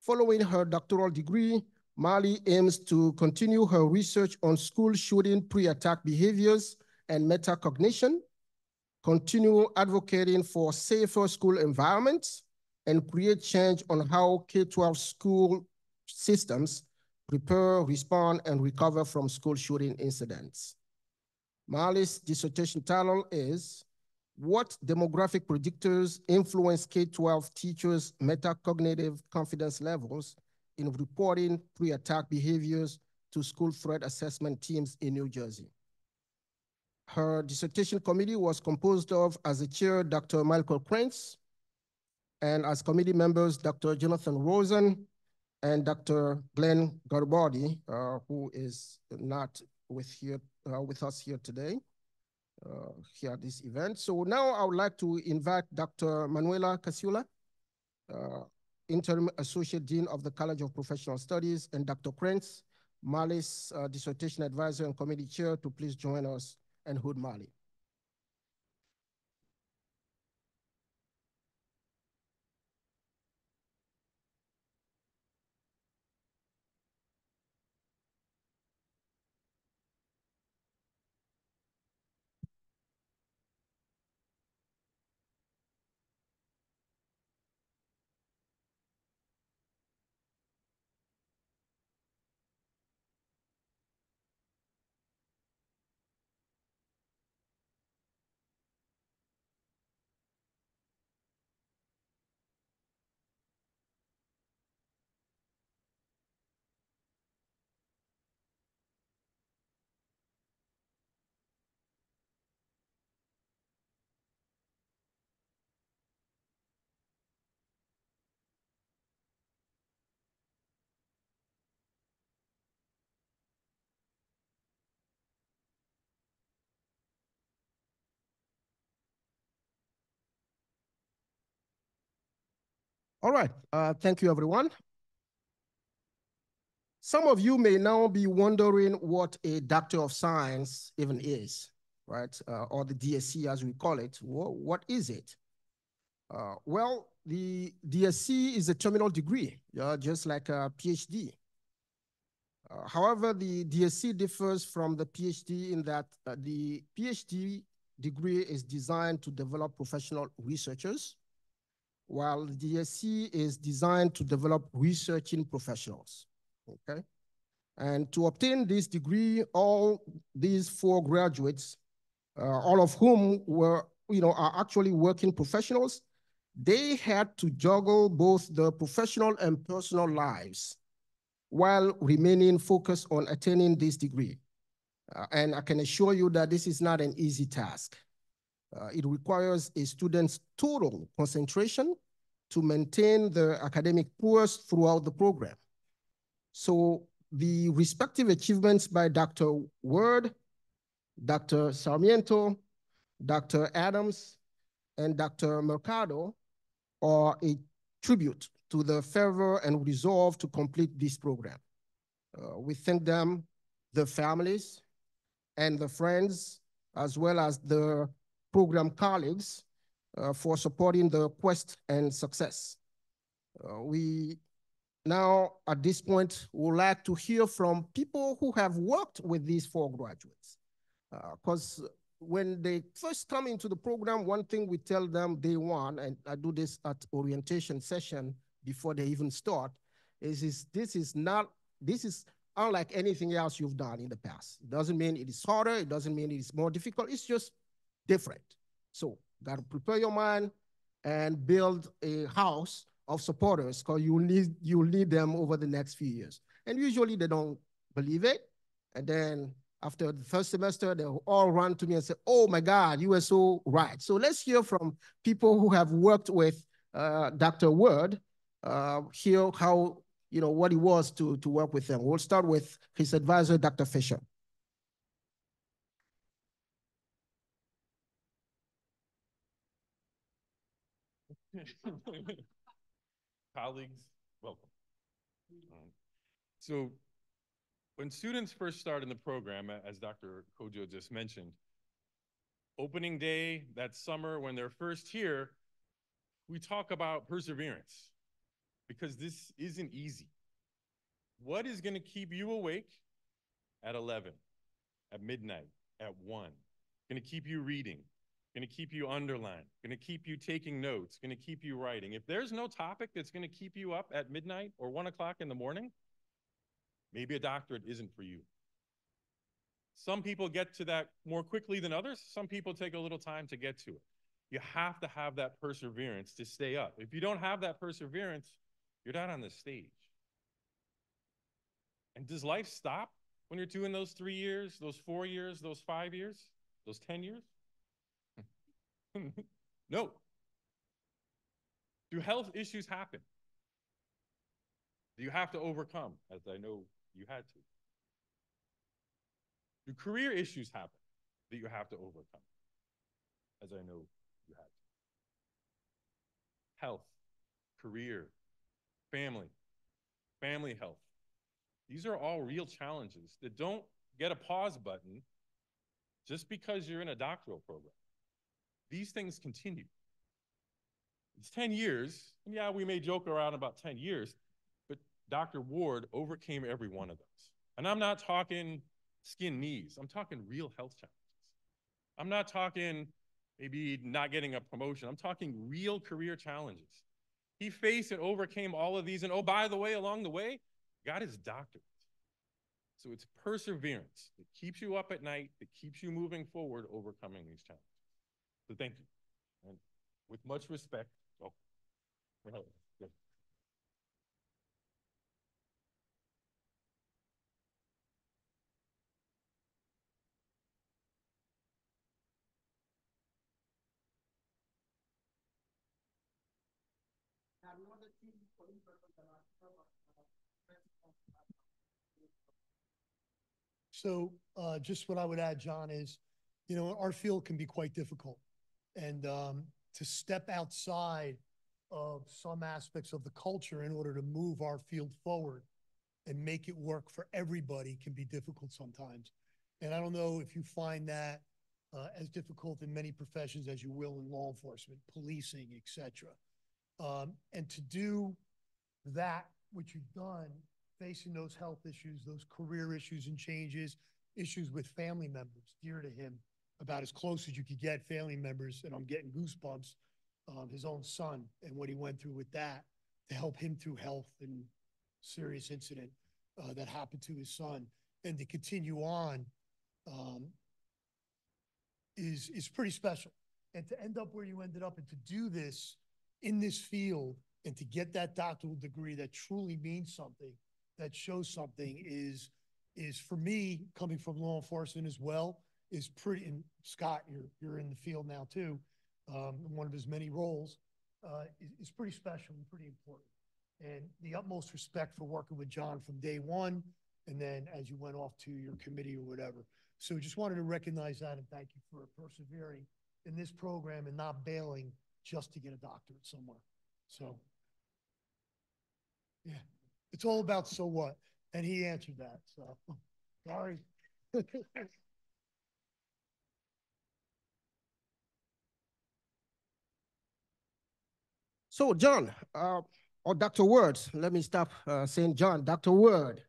Following her doctoral degree, Mali aims to continue her research on school shooting pre-attack behaviors and metacognition, continue advocating for safer school environments, and create change on how K-12 school systems prepare, respond, and recover from school shooting incidents. Mali's dissertation title is What Demographic Predictors Influence K-12 Teachers' Metacognitive Confidence Levels in Reporting Pre-Attack Behaviors to School Threat Assessment Teams in New Jersey. Her dissertation committee was composed of, as a chair, Dr. Michael Krantz, and as committee members, Dr. Jonathan Rosen and Dr. Glenn Garibaldi, who is not with us here today, here at this event. So now I would like to invite Dr. Manuela Casula, Interim Associate Dean of the College of Professional Studies, and Dr. Krantz, Mali's dissertation advisor and committee chair, to please join us and hood Mali. All right, thank you, everyone. Some of you may now be wondering what a Doctor of Science even is, right? Or the D.Sc as we call it. What is it? Well, the D.Sc is a terminal degree, just like a PhD. However, the D.Sc differs from the PhD in that the PhD degree is designed to develop professional researchers, while the D.Sc is designed to develop researching professionals, okay? And to obtain this degree, all these 4 graduates, all of whom are actually working professionals, they had to juggle both the professional and personal lives while remaining focused on attaining this degree. And I can assure you that this is not an easy task. It requires a student's total concentration to maintain their academic course throughout the program. So the respective achievements by Dr. Word, Dr. Sarmiento, Dr. Adams, and Dr. Mercado are a tribute to the fervor and resolve to complete this program. We thank them, the families, and the friends, as well as the program colleagues for supporting the quest and success. We now, at this point, would like to hear from people who have worked with these 4 graduates. Because when they first come into the program, one thing we tell them day one, and I do this at orientation session before they even start, is this is unlike anything else you've done in the past. It doesn't mean it is harder, it doesn't mean it is more difficult, it's just different. So, gotta prepare your mind and build a house of supporters, because you'll need them over the next few years. And usually they don't believe it. And then after the first semester, they'll all run to me and say, oh my God, you were so right. So let's hear from people who have worked with Dr. Word, hear how, what it was to work with them. We'll start with his advisor, Dr. Fisher. Colleagues, welcome. So when students first start in the program, as Dr. Kojo just mentioned, opening day, that summer when they're first here, we talk about perseverance, because this isn't easy. What is going to keep you awake at 11, at midnight, at 1? Going to keep you reading, going to keep you underlining, going to keep you taking notes, going to keep you writing. If there's no topic that's going to keep you up at midnight or 1 o'clock in the morning, maybe a doctorate isn't for you. Some people get to that more quickly than others. Some people take a little time to get to it. You have to have that perseverance to stay up. If you don't have that perseverance, you're not on the stage. And does life stop when you're doing those 3 years, those 4 years, those 5 years, those 10 years? No. Do health issues happen? Do you have to overcome, as I know you had to? Do career issues happen that you have to overcome, as I know you had to? Health, career, family health. These are all real challenges that don't get a pause button just because you're in a doctoral program. These things continue. It's 10 years, and yeah, we may joke around about 10 years, but Dr. Ward overcame every one of those. And I'm not talking skin knees, I'm talking real health challenges. I'm not talking maybe not getting a promotion, I'm talking real career challenges. He faced and overcame all of these, and oh, by the way, along the way, got his doctorate. So it's perseverance that keeps you up at night, that keeps you moving forward, overcoming these challenges. So thank you. And with much respect, oh, good. So just what I would add, John, is, our field can be quite difficult. And to step outside of some aspects of the culture in order to move our field forward and make it work for everybody can be difficult sometimes. And I don't know if you find that as difficult in many professions as you will in law enforcement, policing, et cetera. And to do that, which you've done, facing those health issues, those career issues and changes, issues with family members dear to him, about as close as you could get, family members, and I'm getting goosebumps, his own son and what he went through with that to help him through health and serious incident that happened to his son, and to continue on is pretty special. And to end up where you ended up and to do this in this field and to get that doctoral degree that truly means something, that shows something, is for me, coming from law enforcement as well, is pretty. And Scott, you're in the field now too, in one of his many roles, is pretty special and pretty important. And the utmost respect for working with John from day one, and then as you went off to your committee or whatever. So just wanted to recognize that and thank you for persevering in this program and not bailing just to get a doctorate somewhere. So, yeah, it's all about so what, and he answered that, so, sorry. So John, or Dr. Word, let me stop saying John, Dr. Word,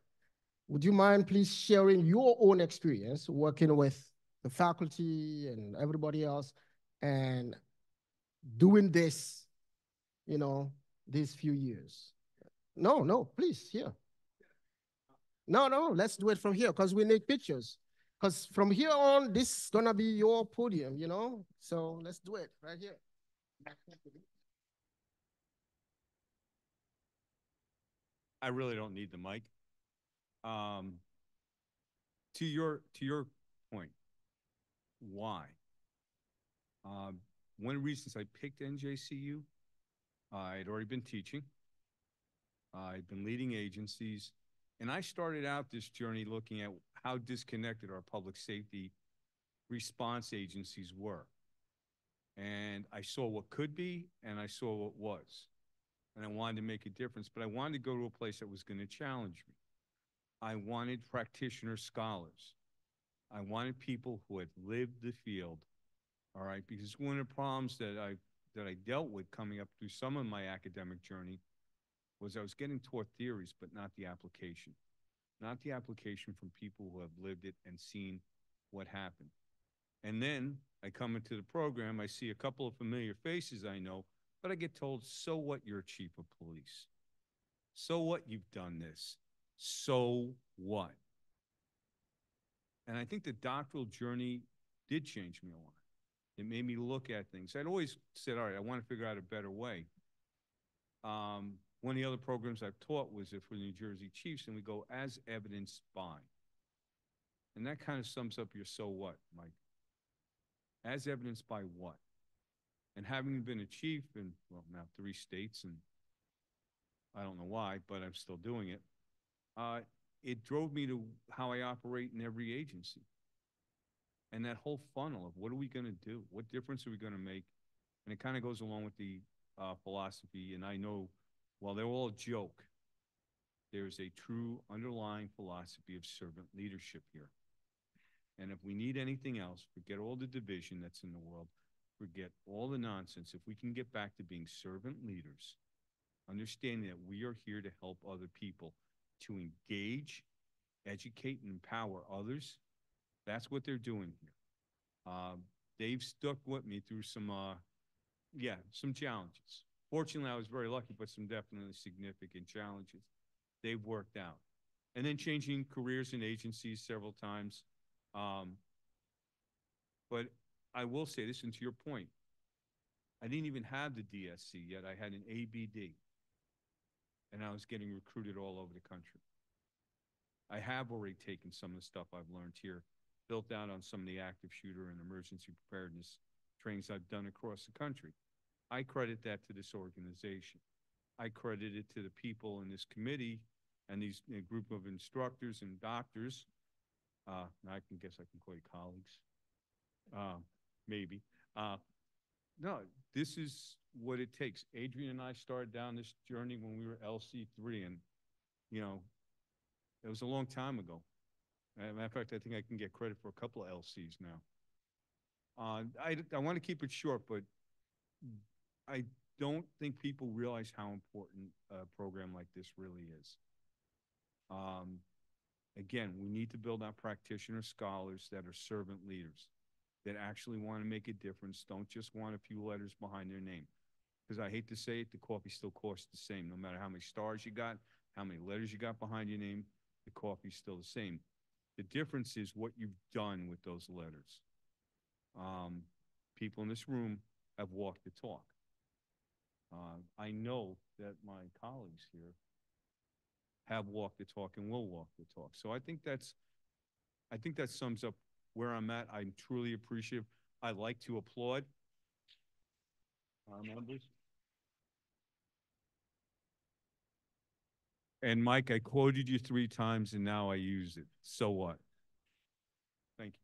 would you mind please sharing your own experience working with the faculty and everybody else and doing this, you know, these few years? No, please, here. No, let's do it from here because we need pictures. Because from here on, this is gonna be your podium, you know? So let's do it right here. I really don't need the mic. To your point, why? One of the reasons I picked NJCU, I'd already been teaching. I'd been leading agencies, and I started out this journey looking at how disconnected our public safety response agencies were. And I saw what could be, and I saw what was. And I wanted to make a difference, but I wanted to go to a place that was going to challenge me. I wanted practitioner scholars. I wanted people who had lived the field, all right? Because one of the problems that I dealt with coming up through some of my academic journey was I was getting taught theories, but not the application. Not the application from people who have lived it and seen what happened. And then I come into the program, I see a couple of familiar faces I know, but I get told, so what, you're a chief of police? So what, you've done this? So what? And I think the doctoral journey did change me a lot. It made me look at things. I'd always said, all right, I want to figure out a better way. One of the other programs I've taught was for the New Jersey Chiefs, and we go as evidenced by. And that kind of sums up your so what, Mike. As evidenced by what? And having been a chief in, well, now 3 states, and I don't know why, but I'm still doing it, it drove me to how I operate in every agency. And that whole funnel of what are we going to do? What difference are we going to make? And it kind of goes along with the philosophy. And I know, while they're all a joke, there's a true underlying philosophy of servant leadership here. And if we need anything else, forget all the division that's in the world, forget all the nonsense. If we can get back to being servant leaders, understanding that we are here to help other people, to engage, educate, and empower others, that's what they're doing here. They've stuck with me through some challenges. Fortunately, I was very lucky, but some definitely significant challenges. They've worked out. And then changing careers and agencies several times. But I will say this, and to your point, I didn't even have the D.Sc yet. I had an ABD, and I was getting recruited all over the country. I have already taken some of the stuff I've learned here, built out on some of the active shooter and emergency preparedness trainings I've done across the country. I credit that to this organization. I credit it to the people in this committee and these group of instructors and doctors. I guess I can call you colleagues. Maybe. No, this is what it takes. Adrian and I started down this journey when we were LC3, and, you know, it was a long time ago. As a matter of fact, I think I can get credit for a couple of LCs now. I want to keep it short, but I don't think people realize how important a program like this really is. Again, we need to build out practitioner scholars that are servant leaders, that actually want to make a difference, don't just want a few letters behind their name. Because I hate to say it, the coffee still costs the same. No matter how many stars you got, how many letters you got behind your name, the coffee's still the same. The difference is what you've done with those letters. People in this room have walked the talk. I know that my colleagues here have walked the talk and will walk the talk. So I think that sums up where I'm at. I'm truly appreciative. I like to applaud our members. And Mike, I quoted you 3 times and now I use it. So what? Thank you.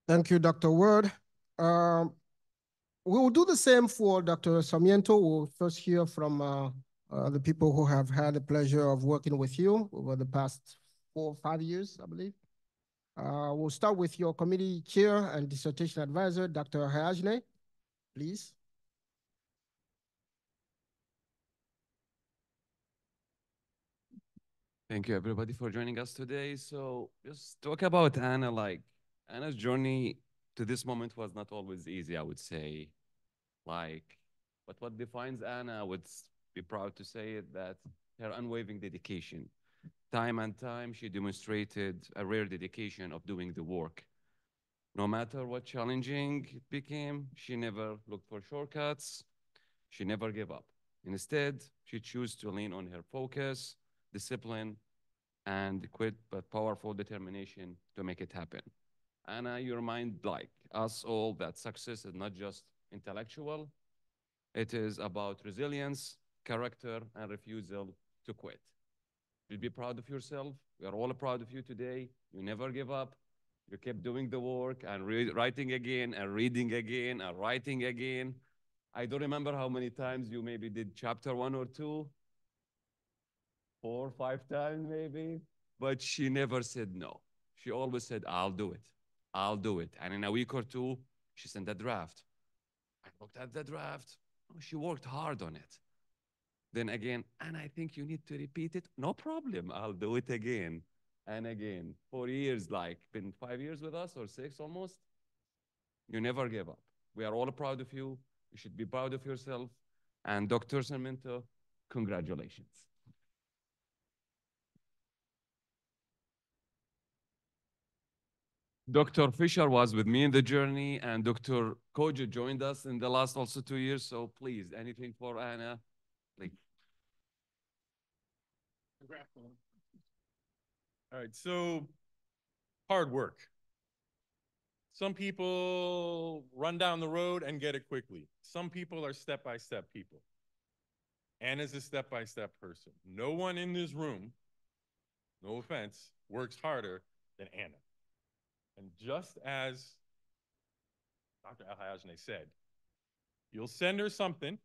Thank you, Dr. Word. We will do the same for Dr. Sarmiento. We'll first hear from the people who have had the pleasure of working with you over the past 4 or 5 years, I believe. We'll start with your committee chair and dissertation advisor, Dr. Hayajne, please. Thank you everybody for joining us today. So just talk about Anna, like Anna's journey to this moment was not always easy, I would say. But what defines Anna, I would be proud to say it, that her unwavering dedication. Time and time, she demonstrated a rare dedication of doing the work. No matter what challenging it became, she never looked for shortcuts. She never gave up. Instead, she chose to lean on her focus, discipline, and quit but powerful determination to make it happen. Anna, you remind like us all that success is not just intellectual, it is about resilience, character, and refusal to quit. You'll be proud of yourself. We are all proud of you today. You never give up. You kept doing the work and writing again and reading again and writing again. I don't remember how many times you maybe did chapter 1 or 2, 4 or 5 times maybe, but she never said no. She always said, I'll do it. I'll do it. And in a week or 2, she sent a draft. I looked at the draft. Oh, she worked hard on it. Then again, and I think you need to repeat it. No problem. I'll do it again and again. 4 years, like, been 5 years with us or 6 almost. You never gave up. We are all proud of you. You should be proud of yourself. And Dr. Sarmiento, congratulations. Dr. Fisher was with me in the journey, and Dr. Kojo joined us in the last also 2 years. So please, anything for Anna, please. All right, so hard work. Some people run down the road and get it quickly. Some people are step-by-step people. Anna's a step-by-step person. No one in this room, no offense, works harder than Anna. And just as Dr. Al-Hayajne said, you'll send her something,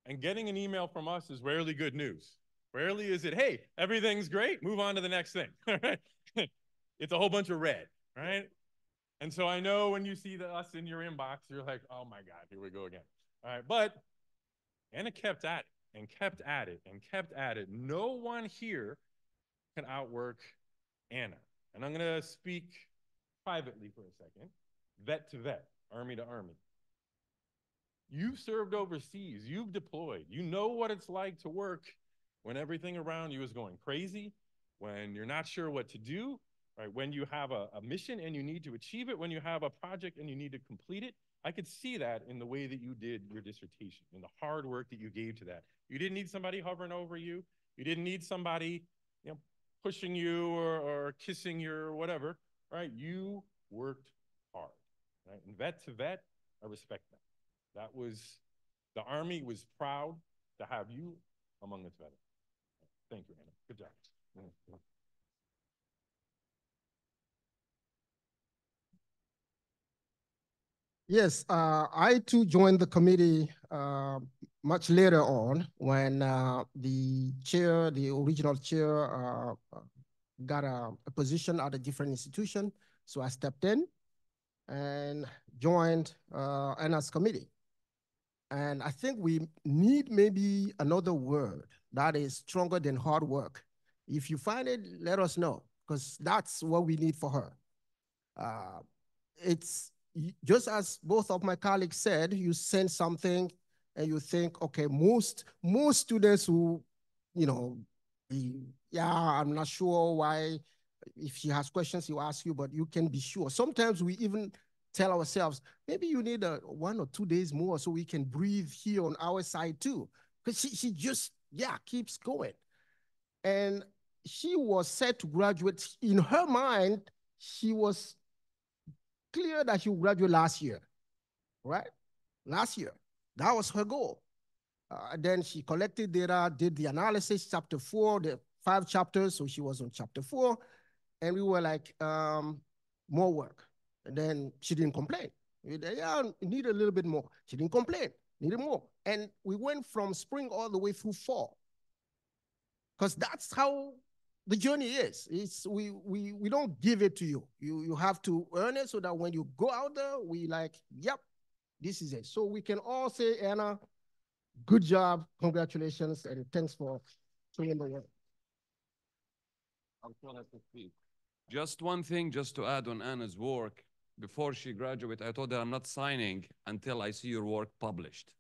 and getting an email from us is rarely good news. Rarely is it, hey, everything's great, move on to the next thing. It's a whole bunch of red, right? And so I know when you see us in your inbox, you're like, oh my God, here we go again. All right, but Anna kept at it and kept at it and kept at it. No one here can outwork Anna. And I'm gonna speak privately for a second, vet to vet, army to army. You've served overseas, you've deployed, you know what it's like to work when everything around you is going crazy, when you're not sure what to do, right? When you have a mission and you need to achieve it, when you have a project and you need to complete it. I could see that in the way that you did your dissertation, in the hard work that you gave to that. You didn't need somebody hovering over you. You didn't need somebody, pushing you or kissing you or whatever, right? You worked hard, right? And vet to vet, I respect that. The Army was proud to have you among its veterans. Thank you, Anna. Good job. Yes, I too joined the committee much later on when the original chair got a position at a different institution. So I stepped in and joined Anna's committee. And I think we need maybe another word that is stronger than hard work. If you find it, let us know, because that's what we need for her. It's just as both of my colleagues said, you send something and you think, okay, most students who, yeah, I'm not sure why, if she has questions, he'll ask you, but you can be sure. Sometimes we even tell ourselves, maybe you need 1 or 2 days more so we can breathe here on our side too. Because she just, keeps going. And she was set to graduate. In her mind, she was clear that she would graduate last year, right? last year. That was her goal. Then she collected data, did the analysis, chapter 4, the 5 chapters, so she was on chapter 4, and we were like, more work. And then she didn't complain. Yeah, need a little bit more. She didn't complain, needed more. And we went from spring all the way through fall. Because that's how the journey is. We don't give it to you. You have to earn it so that when you go out there, we like, yep, this is it. So we can all say, Anna, good job, congratulations, and thanks for doing the work. Just one thing, just to add on Anna's work. Before she graduated, I told her I'm not signing until I see your work published.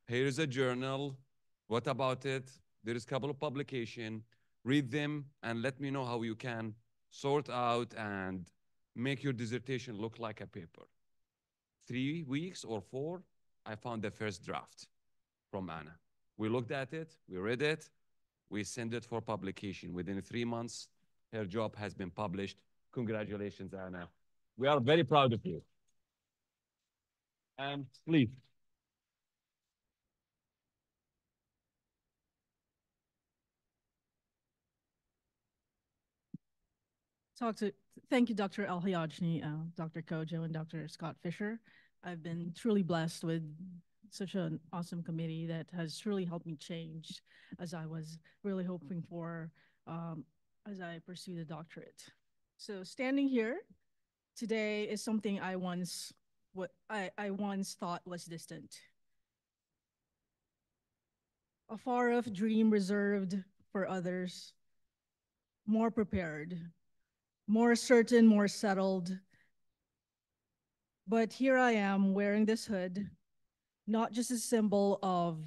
Here's a journal. What about it? There is a couple of publications. Read them and let me know how you can sort out and make your dissertation look like a paper. 3 weeks or 4, I found the first draft from Anna. We looked at it, we read it, we sent it for publication. Within 3 months, her job has been published. Congratulations, Anna. We are very proud of you. And please. Thank you, Dr. El-Hayajni, Dr. Kojo, and Dr. Scott Fisher. I've been truly blessed with such an awesome committee that has truly helped me change as I was really hoping for as I pursue the doctorate. So standing here today is something I once thought was distant. A far off dream reserved for others, more prepared, more certain, more settled. But here I am wearing this hood, not just a symbol of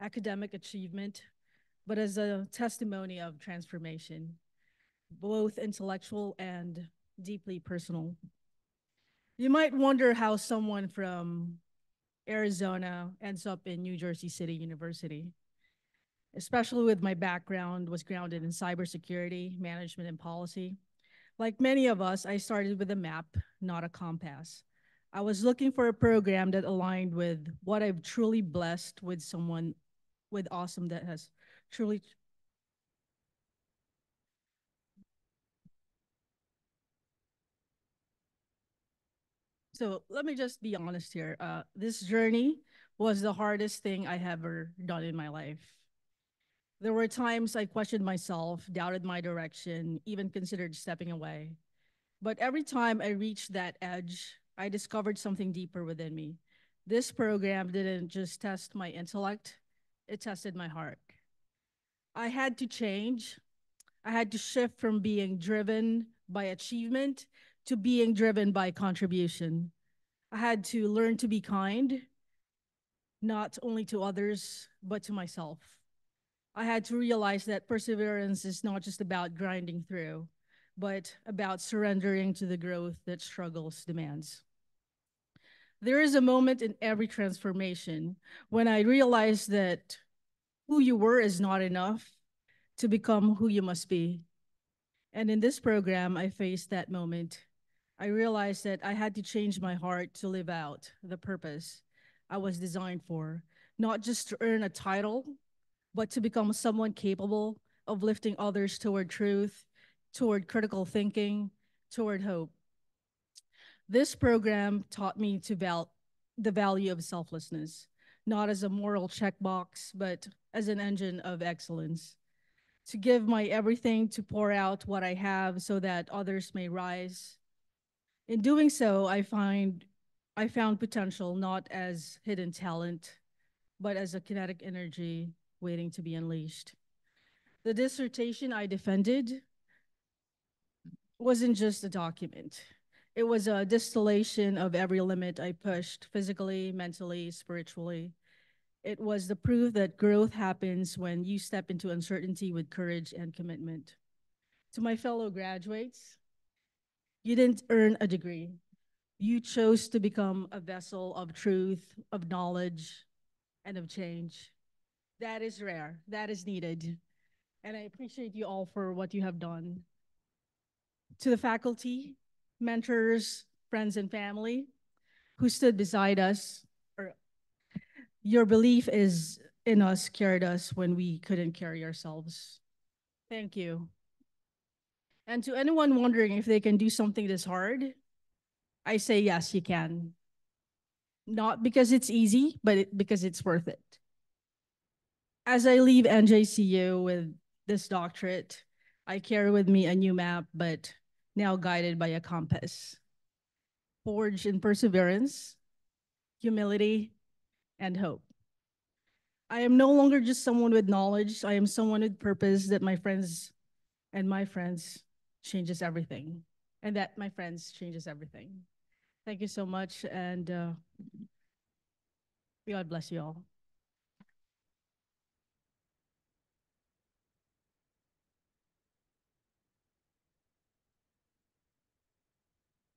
academic achievement, but as a testimony of transformation, both intellectual and deeply personal. You might wonder how someone from Arizona ends up in New Jersey City University, especially with my background was grounded in cybersecurity, management, and policy. Like many of us, I started with a map, not a compass. I was looking for a program that aligned with what I've truly blessed with someone with awesome that has truly. So let me just be honest here. This journey was the hardest thing I have ever done in my life. There were times I questioned myself, doubted my direction, even considered stepping away. But every time I reached that edge, I discovered something deeper within me. This program didn't just test my intellect, it tested my heart. I had to change. I had to shift from being driven by achievement to being driven by contribution. I had to learn to be kind, not only to others, but to myself. I had to realize that perseverance is not just about grinding through, but about surrendering to the growth that struggles demands. There is a moment in every transformation when I realized that who you were is not enough to become who you must be. And in this program, I faced that moment. I realized that I had to change my heart to live out the purpose I was designed for, not just to earn a title, but to become someone capable of lifting others toward truth, toward critical thinking, toward hope. This program taught me the value of selflessness, not as a moral checkbox, but as an engine of excellence. To give my everything to pour out what I have so that others may rise. In doing so, I found potential not as hidden talent, but as a kinetic energy waiting to be unleashed. The dissertation I defended wasn't just a document. It was a distillation of every limit I pushed physically, mentally, spiritually. It was the proof that growth happens when you step into uncertainty with courage and commitment. To my fellow graduates, you didn't earn a degree. You chose to become a vessel of truth, of knowledge, and of change. That is rare. That is needed. And I appreciate you all for what you have done. To the faculty, mentors, friends, and family who stood beside us, Your belief is in us carried us when we couldn't carry ourselves. Thank you. And to anyone wondering if they can do something this hard, I say yes, you can. Not because it's easy, but because it's worth it. As I leave NJCU with this doctorate, I carry with me a new map, but now guided by a compass, forged in perseverance, humility, and hope. I am no longer just someone with knowledge. I am someone with purpose that my friends changes everything. And that my friends changes everything. Thank you so much. And God bless you all.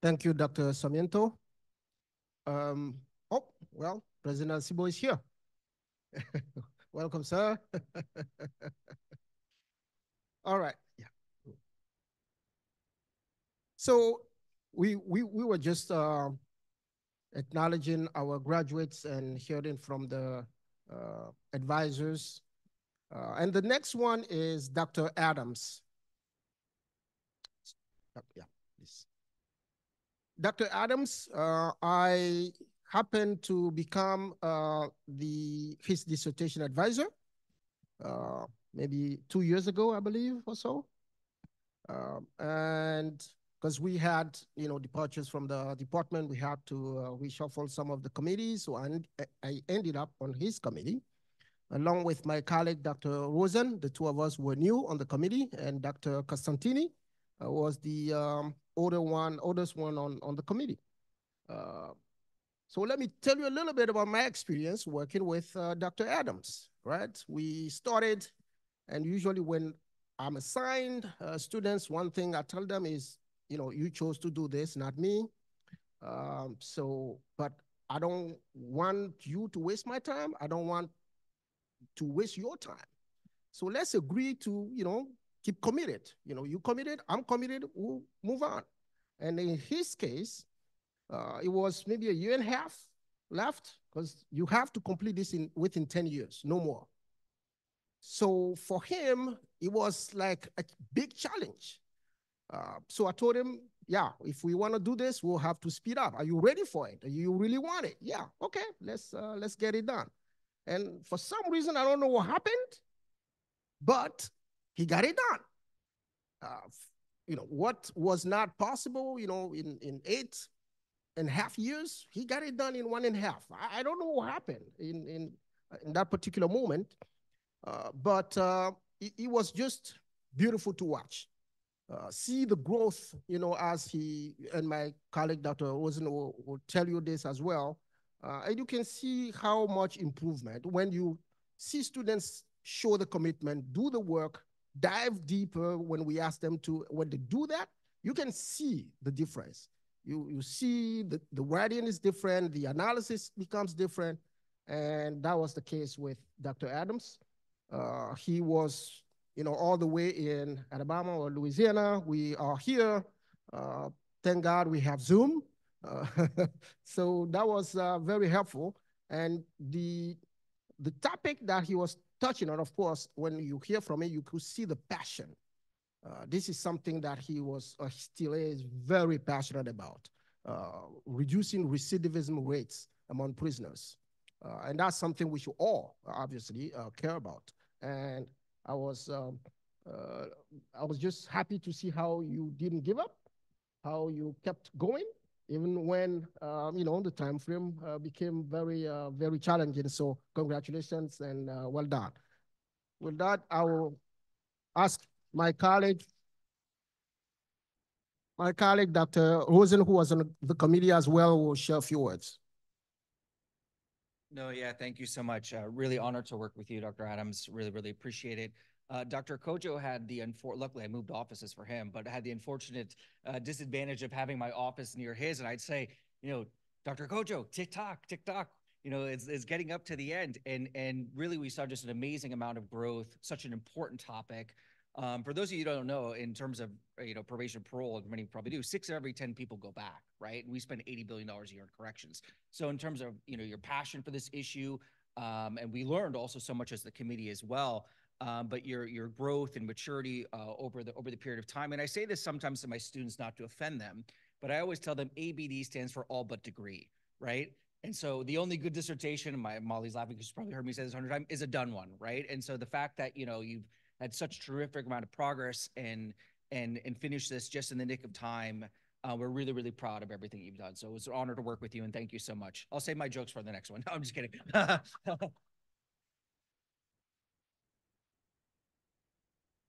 Thank you, Dr. Sarmiento. Well, President Sibo is here. Welcome, sir. All right. Yeah. So we were just acknowledging our graduates and hearing from the advisors. And the next one is Dr. Adams. Yeah, please. Dr. Adams, I happened to become his dissertation advisor maybe 2 years ago, I believe, or so. And because we had, departures from the department, we had to reshuffle some of the committees. So I ended up on his committee, along with my colleague, Dr. Rosen. The two of us were new on the committee, and Dr. Costantini was the oldest one on the committee. So let me tell you a little bit about my experience working with Dr. Adams, right? We started, and usually when I'm assigned students, one thing I tell them is, you chose to do this, not me. But I don't want you to waste my time. I don't want to waste your time. So let's agree to, keep committed. You committed, I'm committed, we'll move on. And in his case, it was maybe 1.5 years left, because you have to complete this within 10 years, no more. So for him, it was like a big challenge. So I told him, yeah, if we want to do this, we'll have to speed up. Are you ready for it? Do you really want it? Yeah, okay, let's get it done. And for some reason, I don't know what happened, but he got it done. What was not possible, in 8.5 years, he got it done in 1.5. I don't know what happened in that particular moment, but it was just beautiful to watch. See the growth, as he and my colleague, Dr. Rosen, will tell you this as well. And you can see how much improvement when you see students show the commitment, do the work, dive deeper when we ask them to. When they do that, you can see the difference. You see the writing is different, the analysis becomes different, and that was the case with Dr. Adams. He was, all the way in Alabama or Louisiana. We are here. Thank God we have Zoom. So that was very helpful. And the topic that he was touching on, of course, when you hear from him, you could see the passion. This is something that he was, still is very passionate about, reducing recidivism rates among prisoners. And that's something we should all obviously care about. And I was just happy to see how you didn't give up, how you kept going, even when the time frame became very, very challenging. So congratulations and well done. With that, I will ask my colleague, Dr. Rosen, who was on the committee as well, will share a few words. No, yeah, thank you so much. Really honored to work with you, Dr. Adams. Really, really appreciate it. Dr. Kojo had luckily I moved offices for him, but had the unfortunate disadvantage of having my office near his. And I'd say, Dr. Kojo, tick tock, it's getting up to the end. And really we saw just an amazing amount of growth, such an important topic. For those of you who don't know, in terms of probation, parole, and many probably do, 6 of every 10 people go back, right? And we spend $80 billion a year in corrections. So in terms of your passion for this issue, And we learned also so much as the committee as well. But your growth and maturity over the period of time. And I say this sometimes to my students not to offend them, but I always tell them ABD stands for all but degree, right? And so the only good dissertation, Molly's laughing because she's probably heard me say this 100 times, is a done one, right? And so the fact that you've had such terrific amount of progress and finished this just in the nick of time, we're really, really proud of everything you've done. So it's an honor to work with you, and thank you so much. I'll save my jokes for the next one. No, I'm just kidding.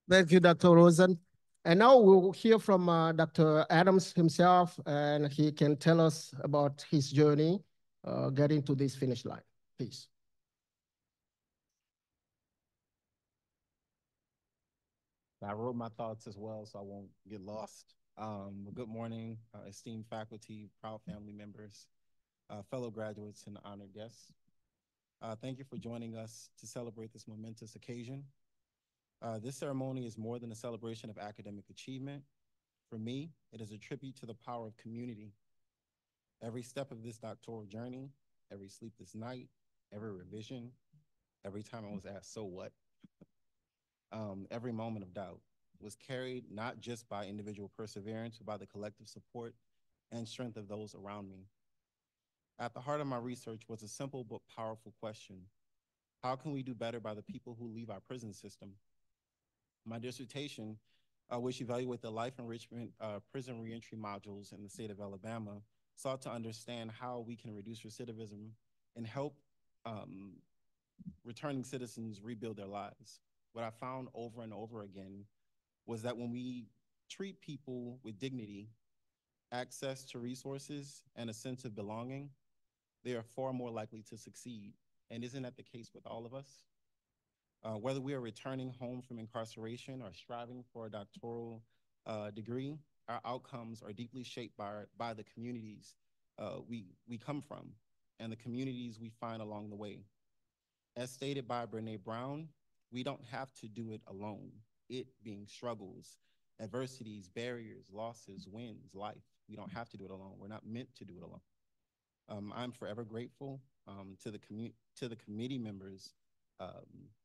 Thank you, Dr. Rosen. And now we'll hear from Dr. Adams himself, and he can tell us about his journey getting to this finish line. Please. I wrote my thoughts as well, so I won't get lost. Good morning, esteemed faculty, proud family members, fellow graduates, and honored guests. Thank you for joining us to celebrate this momentous occasion. This ceremony is more than a celebration of academic achievement. For me, it is a tribute to the power of community. Every step of this doctoral journey, every sleepless night, every revision, every time I was asked, so what? Every moment of doubt was carried not just by individual perseverance, but by the collective support and strength of those around me. At the heart of my research was a simple but powerful question. How can we do better by the people who leave our prison system? My dissertation, which evaluated the life enrichment prison reentry modules in the state of Alabama, sought to understand how we can reduce recidivism and help returning citizens rebuild their lives. What I found over and over again was that when we treat people with dignity, access to resources, and a sense of belonging, they are far more likely to succeed. And isn't that the case with all of us? Whether we are returning home from incarceration or striving for a doctoral degree, our outcomes are deeply shaped by the communities we come from and the communities we find along the way. As stated by Brené Brown, we don't have to do it alone. It being struggles, adversities, barriers, losses, wins, life. We don't have to do it alone. We're not meant to do it alone. I'm forever grateful to the committee members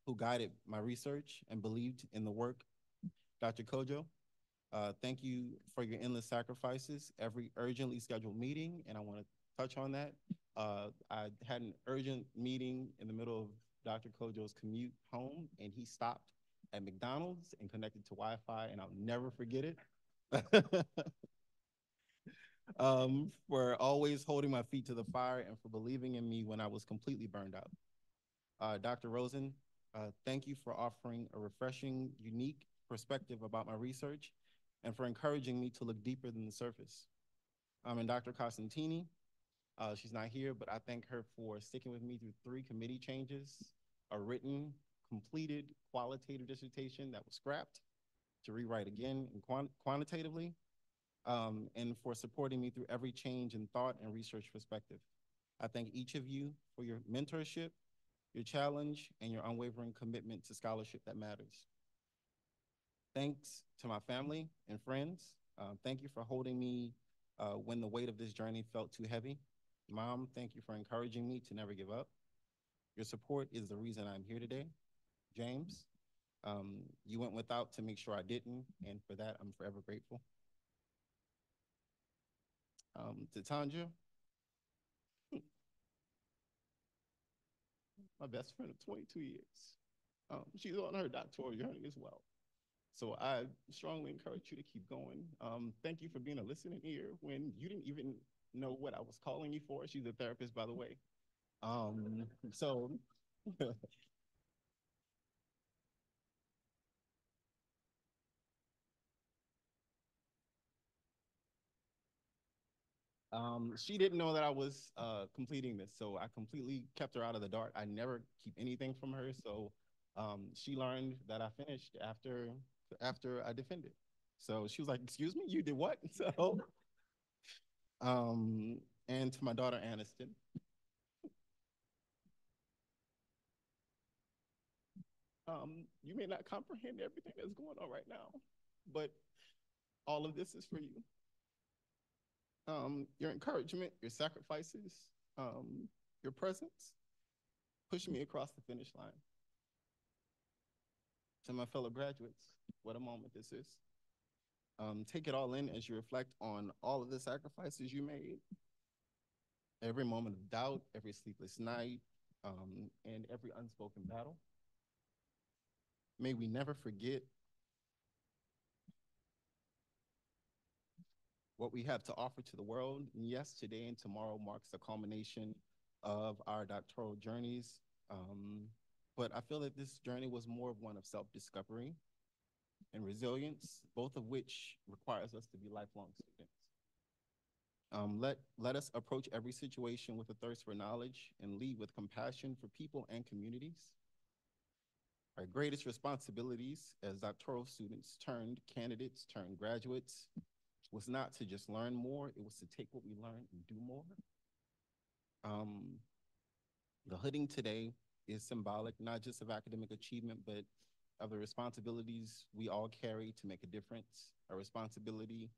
who guided my research and believed in the work. Dr. Kojo, thank you for your endless sacrifices, every urgently scheduled meeting, and I want to touch on that. I had an urgent meeting in the middle of Dr. Kojo's commute home, and he stopped at McDonald's and connected to Wi-Fi, and I'll never forget it. For always holding my feet to the fire and for believing in me when I was completely burned out. Dr. Rosen, thank you for offering a refreshing, unique perspective about my research and for encouraging me to look deeper than the surface. And Dr. Costantini, she's not here, but I thank her for sticking with me through 3 committee changes, a written, completed, qualitative dissertation that was scrapped to rewrite again and quantitatively, and for supporting me through every change in thought and research perspective. I thank each of you for your mentorship, your challenge, and your unwavering commitment to scholarship that matters. Thanks to my family and friends. Thank you for holding me when the weight of this journey felt too heavy. Mom, thank you for encouraging me to never give up. Your support is the reason I'm here today. James, you went without to make sure I didn't, and for that, I'm forever grateful. To Tanja, my best friend of 22 years. She's on her doctoral journey as well. So I strongly encourage you to keep going. Thank you for being a listening ear when you didn't even know what I was calling you for. She's a therapist, by the way. So she didn't know that I was completing this, so I completely kept her out of the dark. I never keep anything from her, so she learned that I finished after I defended. So she was like, "Excuse me, you did what?" So, and to my daughter Aniston, you may not comprehend everything that's going on right now, but all of this is for you. Your encouragement, your sacrifices, your presence pushed me across the finish line. To my fellow graduates, what a moment this is. Take it all in as you reflect on all of the sacrifices you made, every moment of doubt, every sleepless night, and every unspoken battle. May we never forget what we have to offer to the world. And yes, today and tomorrow marks the culmination of our doctoral journeys. But I feel that this journey was more of one of self-discovery and resilience, both of which requires us to be lifelong students. Let us approach every situation with a thirst for knowledge and lead with compassion for people and communities. Our greatest responsibilities as doctoral students turned candidates, turned graduates, was not to just learn more, it was to take what we learned and do more. The hooding today is symbolic, not just of academic achievement, but of the responsibilities we all carry to make a difference, a responsibility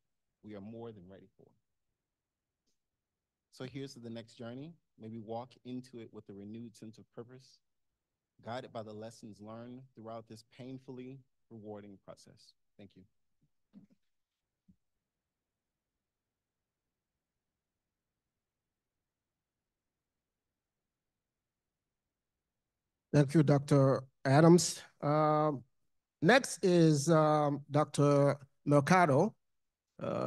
we are more than ready for. So here's to the next journey. May we walk into it with a renewed sense of purpose, guided by the lessons learned throughout this painfully rewarding process. Thank you. Thank you, Dr. Adams. Next is Dr. Mercado.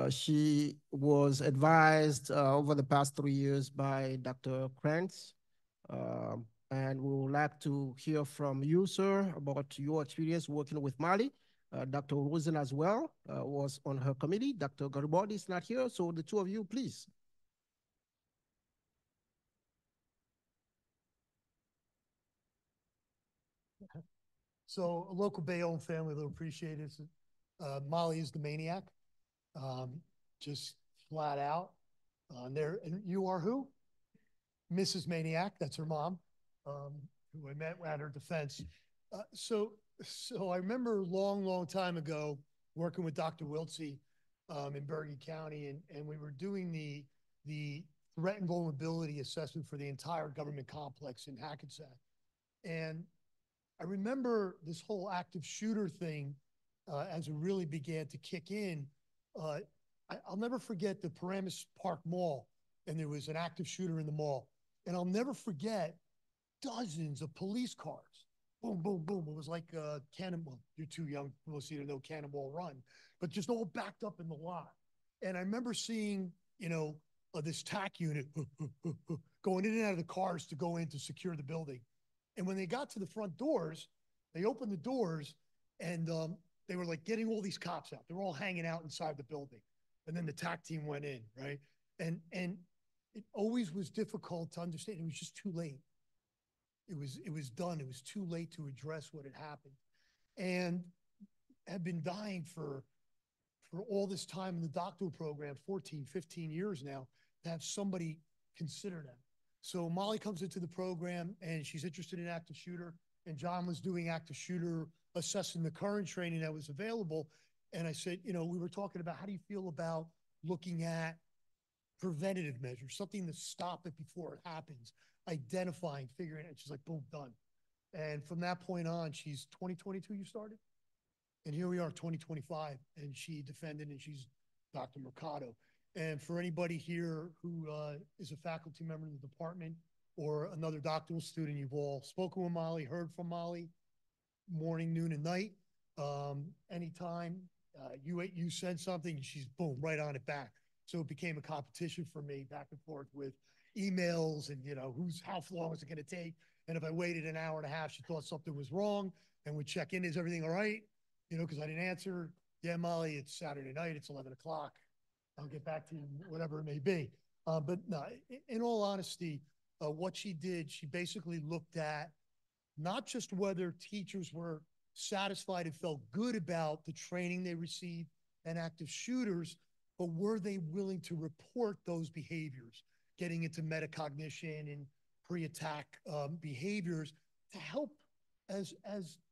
She was advised over the past 3 years by Dr. Krantz. And we would like to hear from you, sir, about your experience working with Mali. Dr. Rosen as well was on her committee. Dr. Garibaldi is not here, so the two of you, please. So a local Bayonne family will appreciate it. Molly is the maniac, just flat out. And you are who? Mrs. Maniac, that's her mom, who I met at her defense. So I remember long time ago working with Dr. Wiltsey in Bergen County, and we were doing the threat and vulnerability assessment for the entire government complex in Hackensack. And I remember this whole active shooter thing as it really began to kick in. I'll never forget the Paramus Park Mall, and there was an active shooter in the mall. And I'll never forget dozens of police cars. Boom, boom, boom. It was like Cannonball. You're too young, most of you to know Cannonball Run, but just all backed up in the lot. And I remember seeing, this TAC unit going in and out of the cars to go in to secure the building. And when they got to the front doors, they opened the doors and they were like getting all these cops out. They were all hanging out inside the building. And then the TAC team went in, right? And it always was difficult to understand. It was just too late. It was done. It was too late to address what had happened. And had been dying for all this time in the doctoral program, 14, 15 years now, to have somebody consider them. So Molly comes into the program and she's interested in active shooter, and John was doing active shooter, assessing the current training that was available. And I said, we were talking about how do you feel about looking at preventative measures, something to stop it before it happens, identifying, figuring it. She's like, boom, done. And from that point on, she's 2022 you started? And here we are, 2025, and she defended, and she's Dr. Mercado. And for anybody here who is a faculty member in the department or another doctoral student, you've all spoken with Molly, heard from Molly, morning, noon, and night. Anytime you said something, she's boom, right on it back. So it became a competition for me back and forth with emails and, how long is it going to take? And if I waited an hour and a half, she thought something was wrong and would check in, is everything all right? Because I didn't answer. Yeah, Molly, it's Saturday night. It's 11 o'clock. I'll get back to you, whatever it may be. But no, in all honesty, what she did, she basically looked at not just whether teachers were satisfied and felt good about the training they received and active shooters, but were they willing to report those behaviors, getting into metacognition and pre-attack behaviors to help, as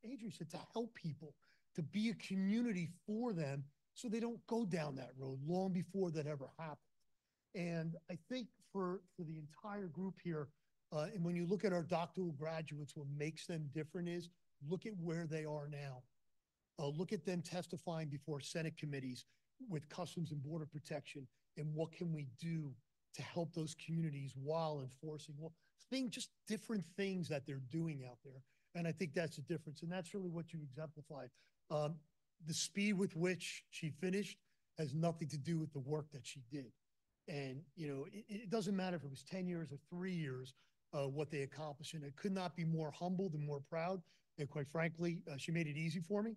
Adrian said, to help people, to be a community for them so they don't go down that road long before that ever happened. And I think for the entire group here, And when you look at our doctoral graduates, what makes them different is look at where they are now. Look at them testifying before Senate committees with Customs and Border Protection, and what can we do to help those communities while enforcing just different things that they're doing out there. And I think that's the difference. And that's really what you exemplified. The speed with which she finished has nothing to do with the work that she did. And, you know, it doesn't matter if it was 10 years or 3 years, what they accomplished. And I could not be more humbled and more proud. And quite frankly, she made it easy for me,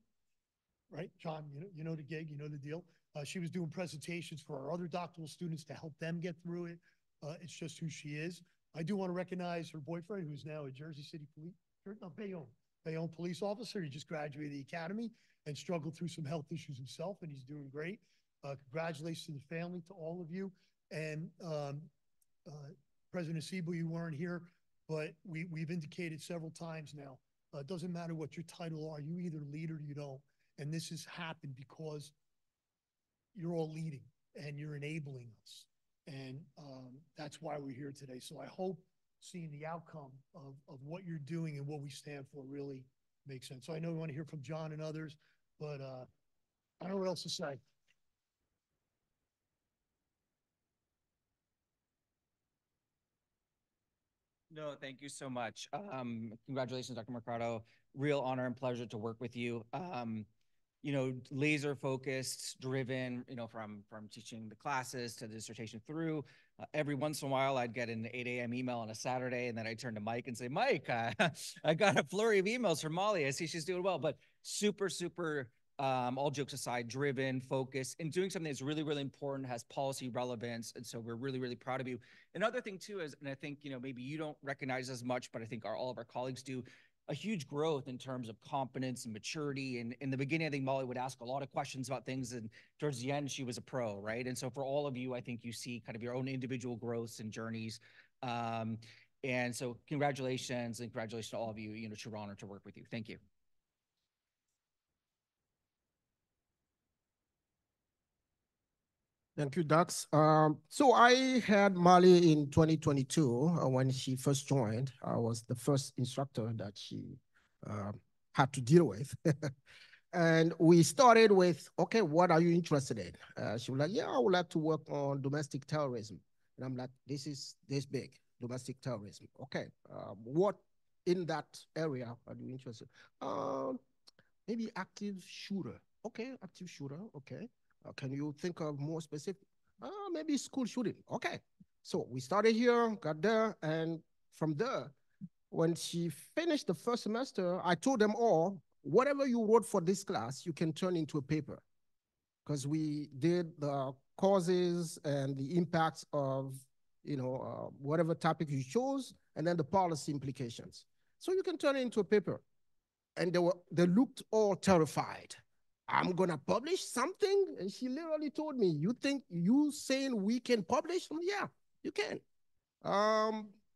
right? John, you know the gig, you know the deal. She was doing presentations for our other doctoral students to help them get through it. It's just who she is. I do want to recognize her boyfriend, who's now a Jersey City Bayonne police officer. He just graduated the academy and struggled through some health issues himself, and he's doing great. Congratulations to the family, to all of you. And President Siebel, you weren't here, but we've indicated several times now, it doesn't matter what your title are, you either lead or you don't. And this has happened because you're all leading and you're enabling us. And that's why we're here today. So I hope seeing the outcome of what you're doing and what we stand for really makes sense. So I know we want to hear from John and others, but I don't know what else to say. No, thank you so much. Congratulations, Dr. Mercado. Real honor and pleasure to work with you. You know, laser focused, driven, you know, from teaching the classes to the dissertation through. Every once in a while, I'd get an 8 a.m. email on a Saturday, and then I'd turn to Mike and say, Mike, I got a flurry of emails from Molly. I see she's doing well, but super, all jokes aside, driven, focused, and doing something that's really, really important, has policy relevance. And so we're really, really proud of you. Another thing too is, and I think, you know, maybe you don't recognize as much, but I think all of our colleagues do, a huge growth in terms of competence and maturity. And in the beginning, I think Molly would ask a lot of questions about things, and towards the end, she was a pro, right? And so for all of you, I think you see kind of your own individual growths and journeys. And so congratulations, and congratulations to all of you. You know, it's your honor to work with you. Thank you. Thank you, Dax. So I had Molly in 2022 when she first joined. I was the first instructor that she had to deal with. And we started with, okay, what are you interested in? She was like, yeah, I would like to work on domestic terrorism. And I'm like, this is this big, domestic terrorism. Okay, what in that area are you interested in? Maybe active shooter. Okay, active shooter, okay. Can you think of more specific? Maybe school shooting. Okay. So we started here, got there, and from there, when she finished the first semester, I told them all, whatever you wrote for this class, you can turn into a paper. Because we did the causes and the impacts of, you know, whatever topic you chose, and then the policy implications. So you can turn it into a paper. And they looked all terrified. I'm gonna publish something? And she literally told me, you think you saying we can publish? Yeah, you can.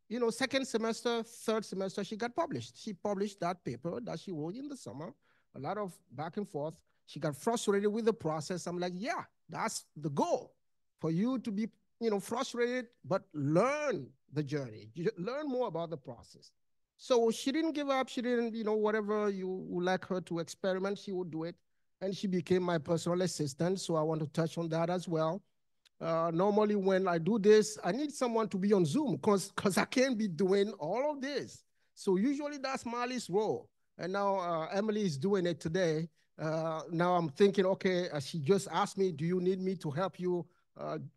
You know, second semester, third semester, she got published. She published that paper that she wrote in the summer, a lot of back and forth. She got frustrated with the process. I'm like, yeah, that's the goal, for you to be, you know, frustrated, but learn the journey, learn more about the process. So she didn't give up. She didn't, you know, whatever you would like her to experiment, she would do it. And she became my personal assistant. So I want to touch on that as well. Normally when I do this, I need someone to be on Zoom because I can't be doing all of this. So usually that's Molly's role. And now Emily is doing it today. Now I'm thinking, okay, she just asked me, do you need me to help you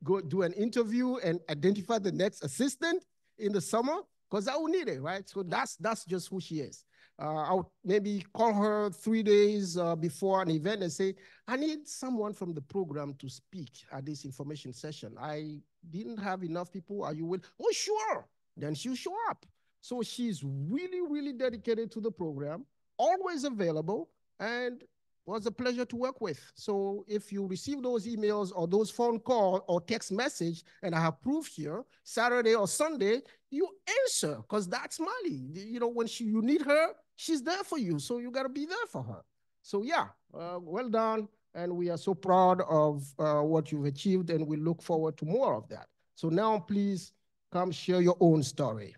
go do an interview and identify the next assistant in the summer? Because I will need it, right? So that's just who she is. I'll maybe call her 3 days before an event and say, I need someone from the program to speak at this information session. I didn't have enough people. Are you willing? Oh, sure. Then she'll show up. So she's really, really dedicated to the program, always available, and was a pleasure to work with. So if you receive those emails or those phone call or text message, and I have proof here, Saturday or Sunday, you answer, because that's Molly. You know, when you need her, she's there for you. So you got to be there for her. So yeah, well done. And we are so proud of what you've achieved, and we look forward to more of that. So now please come share your own story.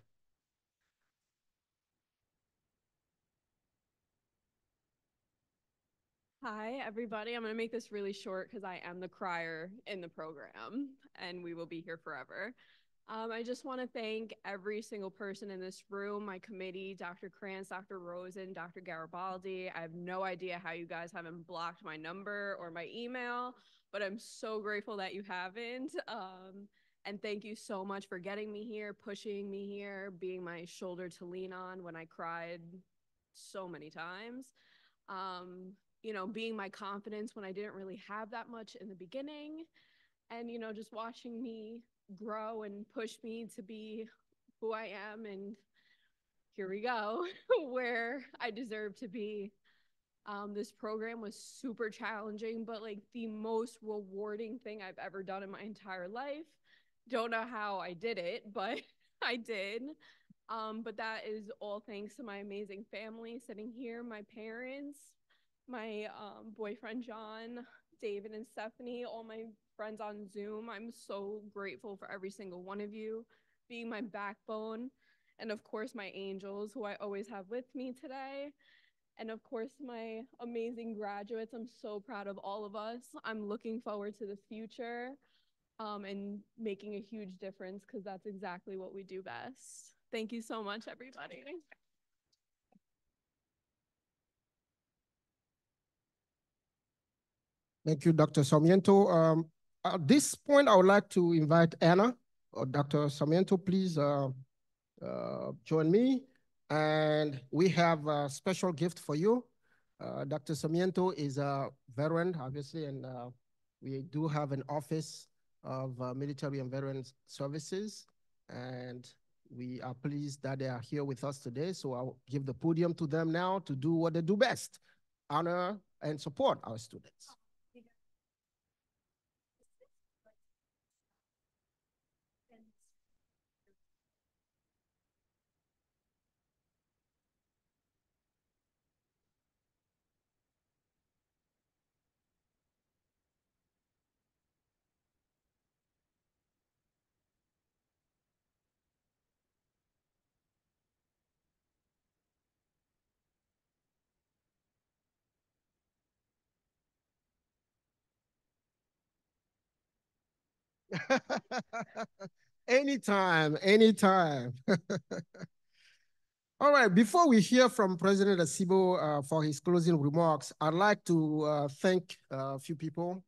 Hi, everybody. I'm going to make this really short because I am the crier in the program and we will be here forever. I just want to thank every single person in this room, my committee, Dr. Krantz, Dr. Rosen, Dr. Garibaldi. I have no idea how you guys haven't blocked my number or my email, but I'm so grateful that you haven't. And thank you so much for getting me here, pushing me here, being my shoulder to lean on when I cried so many times. You know, being my confidence when I didn't really have that much in the beginning. And, you know, just watching me grow and push me to be who I am. And here we go, where I deserve to be. This program was super challenging, but like the most rewarding thing I've ever done in my entire life. Don't know how I did it, but I did. But that is all thanks to my amazing family sitting here, my parents, my boyfriend John, David and Stephanie, all my friends on Zoom. I'm so grateful for every single one of you being my backbone. And of course, my angels, who I always have with me today. And of course, my amazing graduates. I'm so proud of all of us. I'm looking forward to the future and making a huge difference because that's exactly what we do best. Thank you so much, everybody. Thank you, Dr. Sarmiento. At this point, I would like to invite Anna or Dr. Sarmiento, please join me. And we have a special gift for you. Dr. Sarmiento is a veteran, obviously, and we do have an office of military and veterans services. And we are pleased that they are here with us today. So I'll give the podium to them now to do what they do best, honor and support our students. Anytime, anytime. All right, before we hear from President Asibo for his closing remarks, I'd like to thank a few people,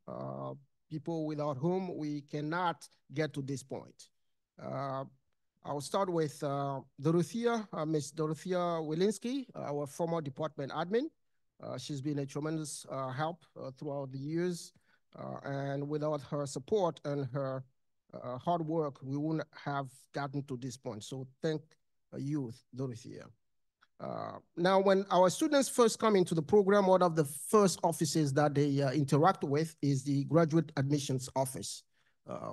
people without whom we cannot get to this point. I'll start with Dorothea, Miss Dorothea Wilinski, our former department admin. She's been a tremendous help throughout the years, and without her support and her hard work, we wouldn't have gotten to this point. So thank you, Dorothea. Now, when our students first come into the program, one of the first offices that they interact with is the graduate admissions office.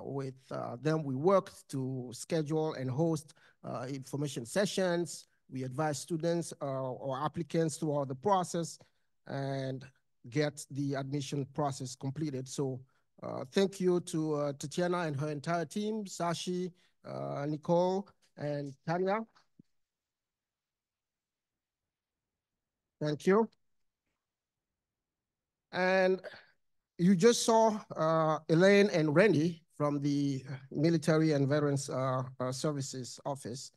With them, we work to schedule and host information sessions. We advise students or applicants throughout the process and get the admission process completed. So thank you to Tatiana and her entire team, Sashi, Nicole, and Tanya. Thank you. And you just saw Elaine and Randy from the Military and Veterans Services Office.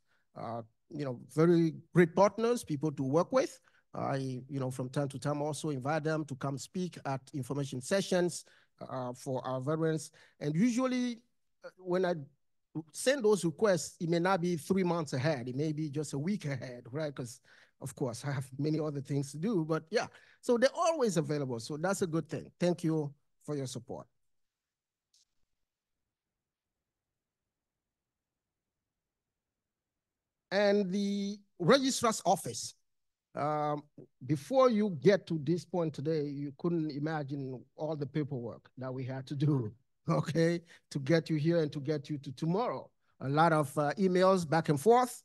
You know, very great partners, people to work with. I, you know, from time to time also invite them to come speak at information sessions for our veterans. And usually when I send those requests, it may not be 3 months ahead. It may be just a week ahead, right? Because of course I have many other things to do, but yeah. So they're always available. So that's a good thing. Thank you for your support. And the registrar's office. Before you get to this point today, you couldn't imagine all the paperwork that we had to do, okay, to get you here and to get you to tomorrow. A lot of emails back and forth.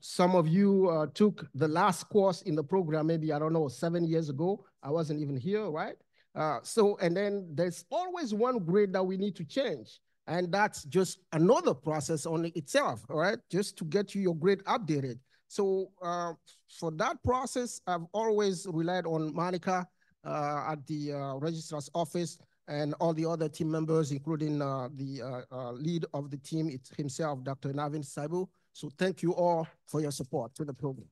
Some of you took the last course in the program, maybe, I don't know, 7 years ago. I wasn't even here, right? And then there's always one grade that we need to change. And that's just another process on itself, all right? Just to get you your grade updated. So for that process, I've always relied on Monica at the registrar's office, and all the other team members, including the lead of the team himself, Dr. Navin Saibu. So thank you all for your support to the program.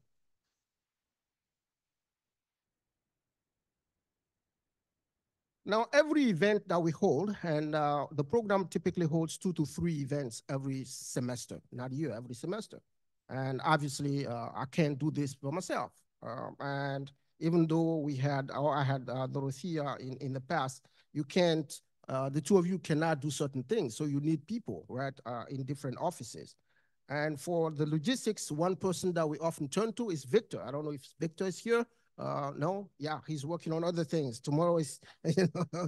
Now, every event that we hold, and the program typically holds 2 to 3 events every semester, not year, every semester. And obviously, I can't do this by myself. And even though I had Dorothea in the past, you can't, the two of you cannot do certain things. So you need people, right, in different offices. And for the logistics, one person that we often turn to is Victor. I don't know if Victor is here. No, yeah, he's working on other things. Tomorrow is,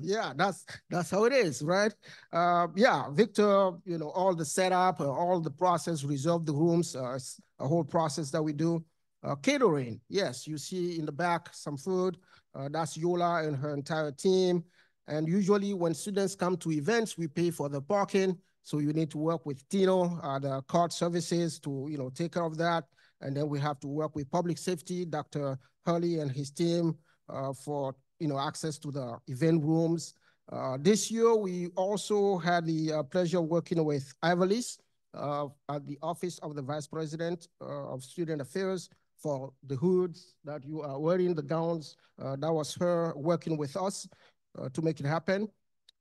yeah, that's how it is, right? Yeah, Victor, all the setup, all the process, reserve the rooms, it's a whole process that we do. Catering, yes, you see in the back some food. That's Yola and her entire team. And usually when students come to events, we pay for the parking. So you need to work with Tino, the card services to take care of that. And then we have to work with public safety, Dr. Hurley and his team for access to the event rooms. This year, we also had the pleasure of working with Ivalis at the Office of the Vice President of Student Affairs for the hoods that you are wearing, the gowns. That was her working with us to make it happen.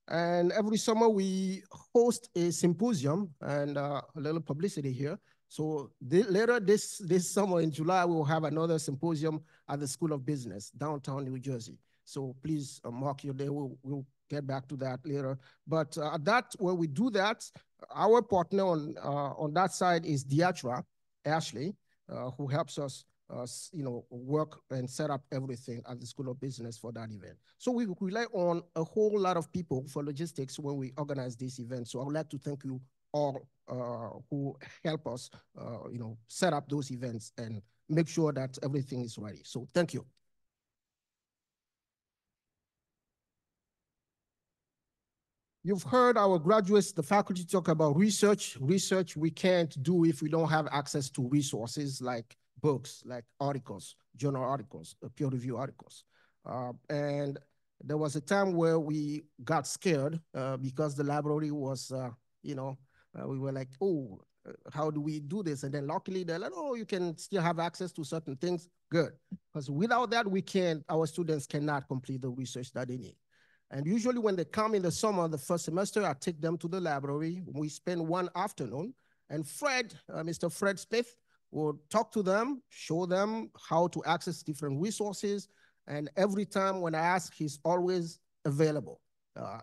And every summer we host a symposium and a little publicity here. So later this summer in July, we will have another symposium at the School of Business, downtown New Jersey. So please mark your day. We'll get back to that later. But where we do that, our partner on that side is Diatra Ashley, who helps us work and set up everything at the School of Business for that event. So we rely on a whole lot of people for logistics when we organize this event. So I would like to thank you all who help us, set up those events and make sure that everything is ready. So thank you. You've heard our graduates, the faculty talk about research. Research we can't do if we don't have access to resources like books, like articles, journal articles, peer review articles. And there was a time where we got scared because the library was, we were like, oh, how do we do this? And then luckily they're like, oh, you can still have access to certain things. Good. Because without that, our students cannot complete the research that they need. And usually when they come in the summer, the first semester, I take them to the library. We spend one afternoon, and Mr. Fred Smith, will talk to them, show them how to access different resources. And every time when I ask, he's always available. I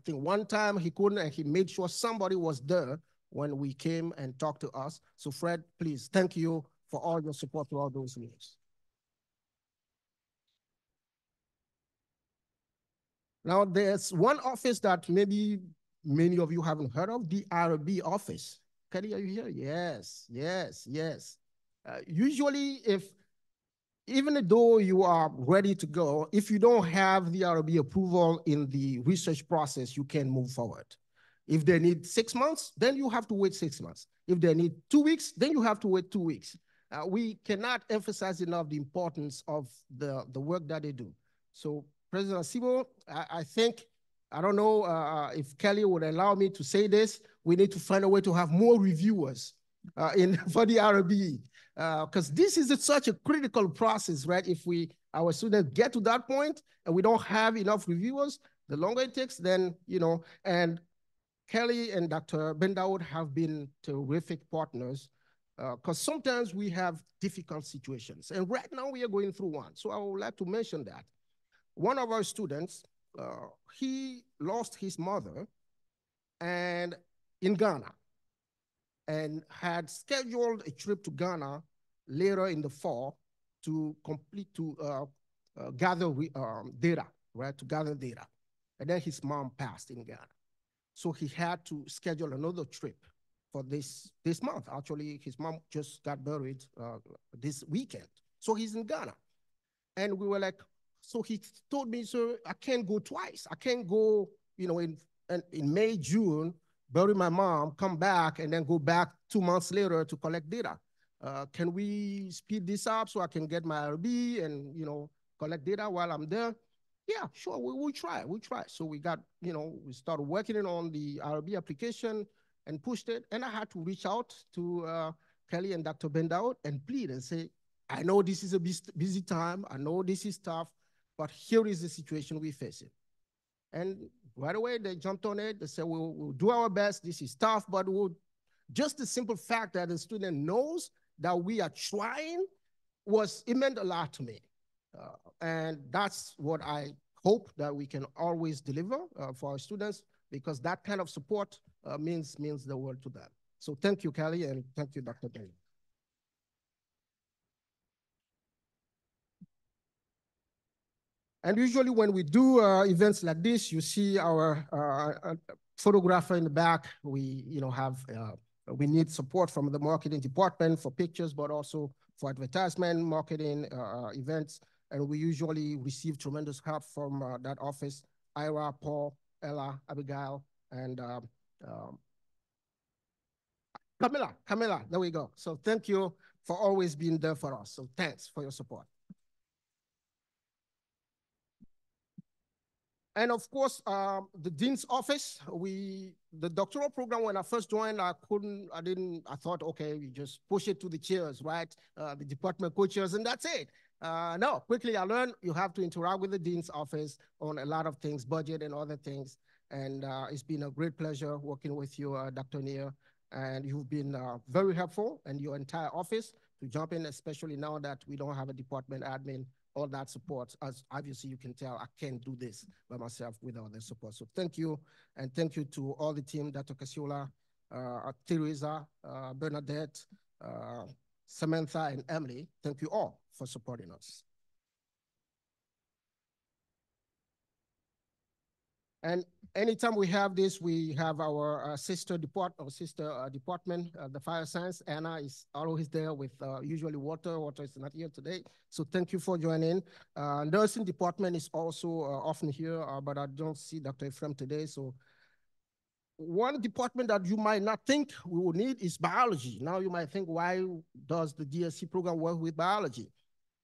think one time he couldn't, and he made sure somebody was there when we came and talked to us. So Fred, please, thank you for all your support throughout those years. Now, there's one office that maybe many of you haven't heard of, the RB office. Kelly, are you here? Yes, yes, yes. Usually, even though you are ready to go, if you don't have the RB approval in the research process, you can't move forward. If they need 6 months, then you have to wait 6 months. If they need 2 weeks, then you have to wait 2 weeks. We cannot emphasize enough the importance of the work that they do. So President Sibo, I think, I don't know if Kelly would allow me to say this, we need to find a way to have more reviewers for the RB, because this is such a critical process, right? If our students get to that point and we don't have enough reviewers, the longer it takes, then, and Kelly and Dr. Ben Dawood have been terrific partners because sometimes we have difficult situations. And right now we are going through one. So I would like to mention that. One of our students, he lost his mother in Ghana and had scheduled a trip to Ghana later in the fall to gather data, right, to gather data. And then his mom passed in Ghana. So he had to schedule another trip for this month. Actually, his mom just got buried this weekend. So he's in Ghana. And we were like, so he told me, sir, I can't go twice. I can't go, in May, June, bury my mom, come back, and then go back 2 months later to collect data. Can we speed this up so I can get my RB and, collect data while I'm there? Yeah, sure, we'll try, we'll try. So we got, we started working on the RB application and pushed it. And I had to reach out to Kelly and Dr. Bendout and plead and say, I know this is a busy time. I know this is tough, but here is the situation we face it. And right away, they jumped on it. They said, we'll do our best. This is tough, but just the simple fact that the student knows that we are trying it meant a lot to me. And that's what I hope that we can always deliver for our students, because that kind of support means the world to them. So thank you, Kelly, and thank you, Dr. Bailey. And usually when we do events like this, you see our photographer in the back. We we need support from the marketing department for pictures, but also for advertisement, marketing, events. And we usually receive tremendous help from that office: Ira, Paul, Ella, Abigail, and Camilla, there we go. So thank you for always being there for us. So thanks for your support. And of course, the dean's office, the doctoral program, when I first joined, I thought, okay, we just push it to the chairs, right? The department co-chairs, and that's it. No, quickly I learned you have to interact with the dean's office on a lot of things, budget and other things. And it's been a great pleasure working with you, Dr. Neer. And you've been very helpful, and your entire office to jump in, especially now that we don't have a department admin. All that support, as obviously you can tell, I can't do this by myself without their support. So thank you, and thank you to all the team, Dr. Casiola, Teresa, Bernadette, Samantha, and Emily. Thank you all for supporting us. And anytime we have this, we have our sister department, the fire science. Anna is always there with usually Walter. Walter is not here today, so thank you for joining. Nursing department is also often here, but I don't see Dr. Ephraim today. So one department that you might not think we will need is biology. Now you might think, why does the D.Sc program work with biology?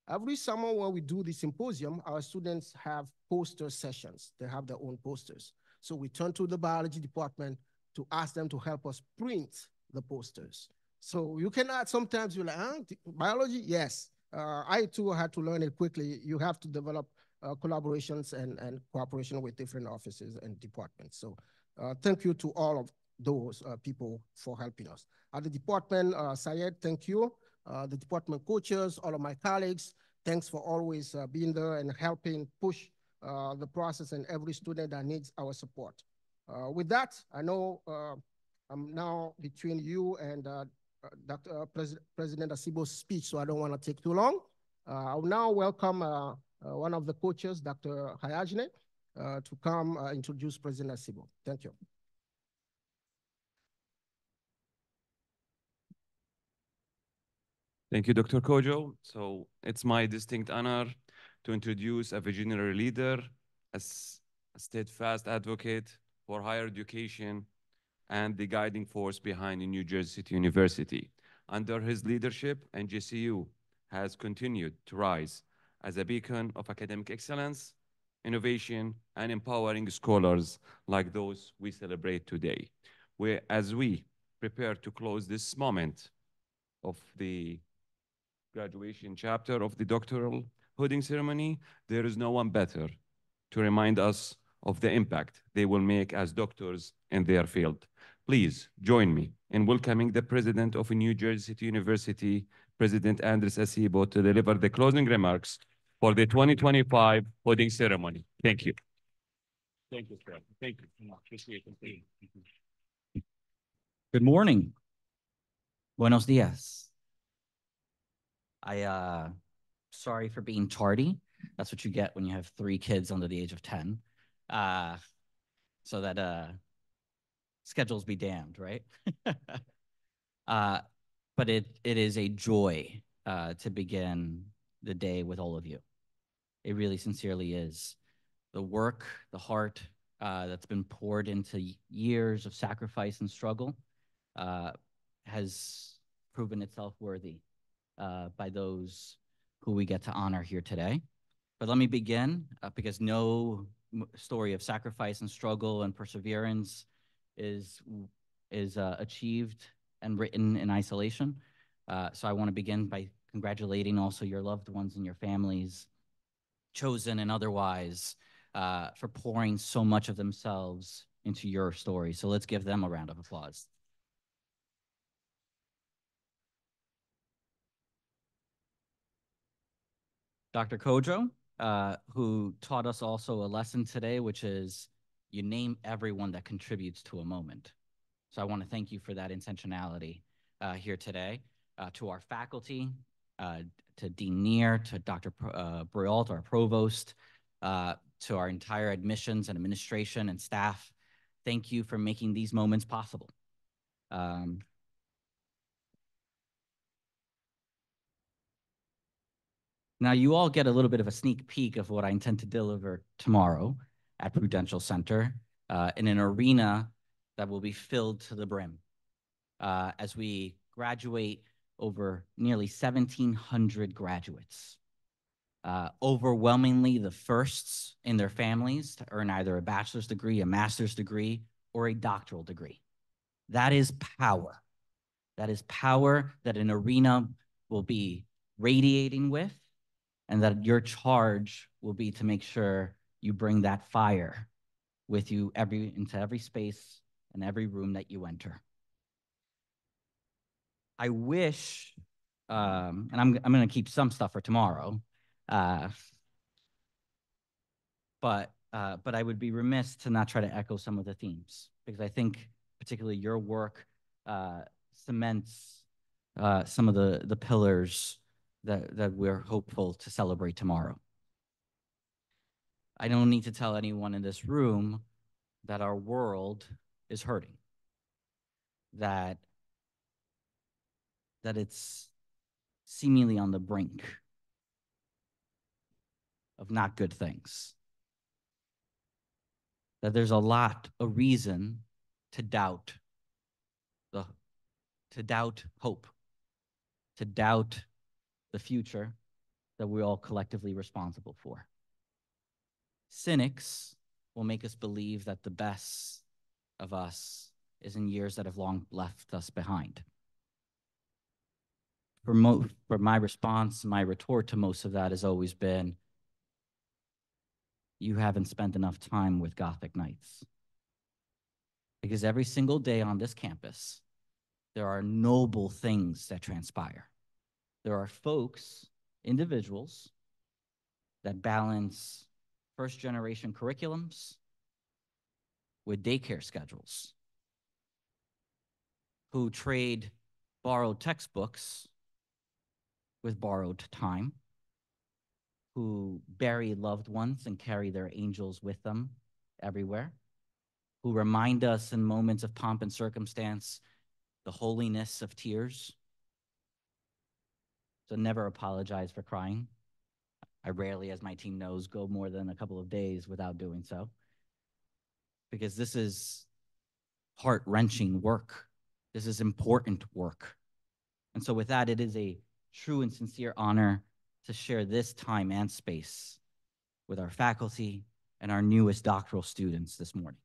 Every summer when we do the symposium, our students have poster sessions. They have their own posters. So we turn to the biology department to ask them to help us print the posters. So you cannot, sometimes you're like, biology? Yes. I too had to learn it quickly. You have to develop collaborations and cooperation with different offices and departments. So thank you to all of those people for helping us. At the department, Syed, thank you. The department coaches, all of my colleagues, thanks for always being there and helping push the process, and every student that needs our support. With that, I know I'm now between you and President Asibo's speech, so I don't want to take too long. I'll now welcome one of the coaches, Dr. Hayajne, to come introduce President Asibo. Thank you. Thank you, Dr. Kojo. So it's my distinct honor to introduce a visionary leader, a steadfast advocate for higher education, and the guiding force behind the New Jersey City University. Under his leadership, NJCU has continued to rise as a beacon of academic excellence, innovation, and empowering scholars like those we celebrate today. As we prepare to close this moment of the graduation chapter of the doctoral hooding ceremony, there is no one better to remind us of the impact they will make as doctors in their field. Please join me in welcoming the president of New Jersey City University, President Andres Asibo, to deliver the closing remarks for the 2025 hooding ceremony. Thank you. Thank you, sir. Thank you. Appreciate it. Good morning. Buenos dias. Sorry for being tardy. That's what you get when you have 3 kids under the age of 10. So that schedules be damned, right? But it is a joy to begin the day with all of you. It really sincerely is. The work, the heart that's been poured into years of sacrifice and struggle has proven itself worthy by those who we get to honor here today. But let me begin, because no story of sacrifice and struggle and perseverance is achieved and written in isolation. So I want to begin by congratulating also your loved ones and your families, chosen and otherwise, for pouring so much of themselves into your story. So let's give them a round of applause. Dr. Kojo, who taught us also a lesson today, which is you name everyone that contributes to a moment. So I want to thank you for that intentionality here today. To our faculty, to Dean Neer, to Dr. Briault, our provost, to our entire admissions and administration and staff, thank you for making these moments possible. Now, you all get a little bit of a sneak peek of what I intend to deliver tomorrow at Prudential Center in an arena that will be filled to the brim as we graduate over nearly 1,700 graduates, overwhelmingly the firsts in their families to earn either a bachelor's degree, a master's degree, or a doctoral degree. That is power. That is power that an arena will be radiating with, and that your charge will be to make sure you bring that fire with you into every space and every room that you enter. I wish, and I'm going to keep some stuff for tomorrow, but I would be remiss to not try to echo some of the themes, because I think particularly your work cements some of the pillars that we're hopeful to celebrate tomorrow. I don't need to tell anyone in this room that our world is hurting, that it's seemingly on the brink of not good things, that there's a lot of reason to doubt hope, to doubt the future that we're all collectively responsible for. Cynics will make us believe that the best of us is in years that have long left us behind. For my response, my retort to most of that has always been, you haven't spent enough time with Gothic Knights. Because every single day on this campus, there are noble things that transpire. There are folks, individuals, that balance first-generation curriculums with daycare schedules, who trade borrowed textbooks with borrowed time, who bury loved ones and carry their angels with them everywhere, who remind us in moments of pomp and circumstance the holiness of tears. So never apologize for crying. I rarely, as my team knows, go more than a couple of days without doing so, because this is heart-wrenching work. This is important work. And so with that, it is a true and sincere honor to share this time and space with our faculty and our newest doctoral students this morning.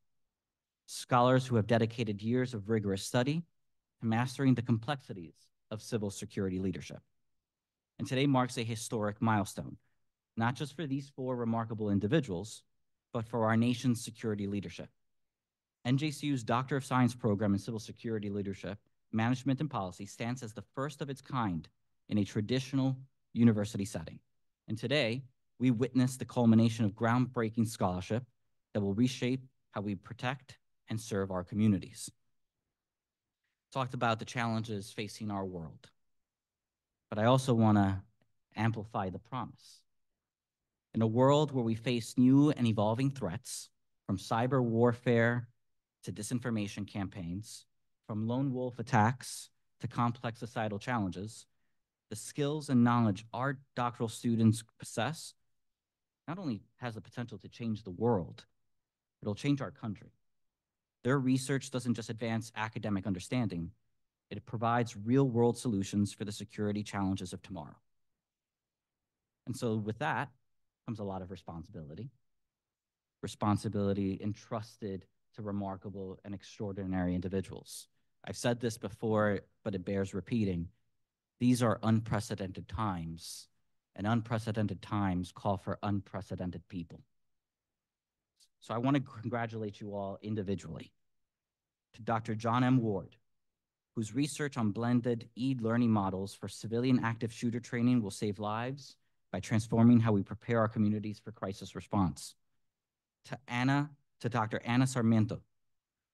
Scholars who have dedicated years of rigorous study to mastering the complexities of civil security leadership. And today marks a historic milestone, not just for these four remarkable individuals, but for our nation's security leadership. NJCU's Doctor of Science program in Civil Security Leadership, Management and Policy stands as the first of its kind in a traditional university setting. And today, we witness the culmination of groundbreaking scholarship that will reshape how we protect and serve our communities. Talked about the challenges facing our world, but I also want to amplify the promise. In a world where we face new and evolving threats, from cyber warfare to disinformation campaigns, from lone wolf attacks to complex societal challenges, the skills and knowledge our doctoral students possess not only has the potential to change the world, it'll change our country. Their research doesn't just advance academic understanding, it provides real-world solutions for the security challenges of tomorrow. And so with that, comes a lot of responsibility. Responsibility entrusted to remarkable and extraordinary individuals. I've said this before, but it bears repeating. These are unprecedented times, and unprecedented times call for unprecedented people. So I want to congratulate you all individually. To Dr. John M. Ward, whose research on blended e-learning models for civilian active shooter training will save lives by transforming how we prepare our communities for crisis response. To Dr. Ana Sarmiento,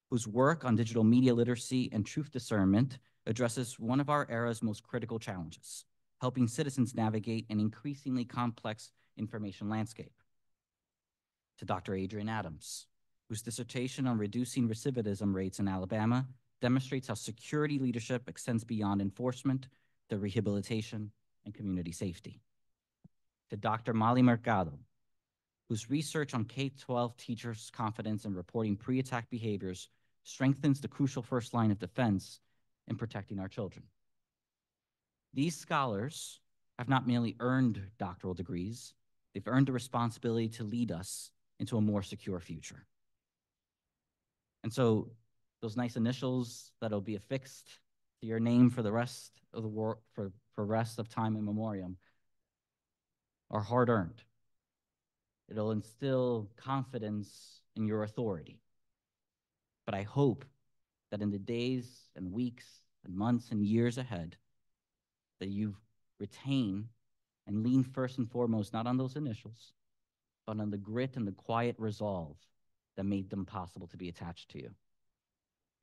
whose work on digital media literacy and truth discernment addresses one of our era's most critical challenges, helping citizens navigate an increasingly complex information landscape. To Dr. Adrian Adams, whose dissertation on reducing recidivism rates in Alabama demonstrates how security leadership extends beyond enforcement to rehabilitation and community safety. To Dr. Molly Mercado, whose research on K-12 teachers' confidence in reporting pre-attack behaviors strengthens the crucial first line of defense in protecting our children. These scholars have not merely earned doctoral degrees, they've earned the responsibility to lead us into a more secure future. And so those nice initials that'll be affixed to your name for the rest of the war, for rest of time in memoriam are hard-earned. It'll instill confidence in your authority. But I hope that in the days and weeks and months and years ahead, that you retain and lean first and foremost, not on those initials, but on the grit and the quiet resolve that made them possible to be attached to you.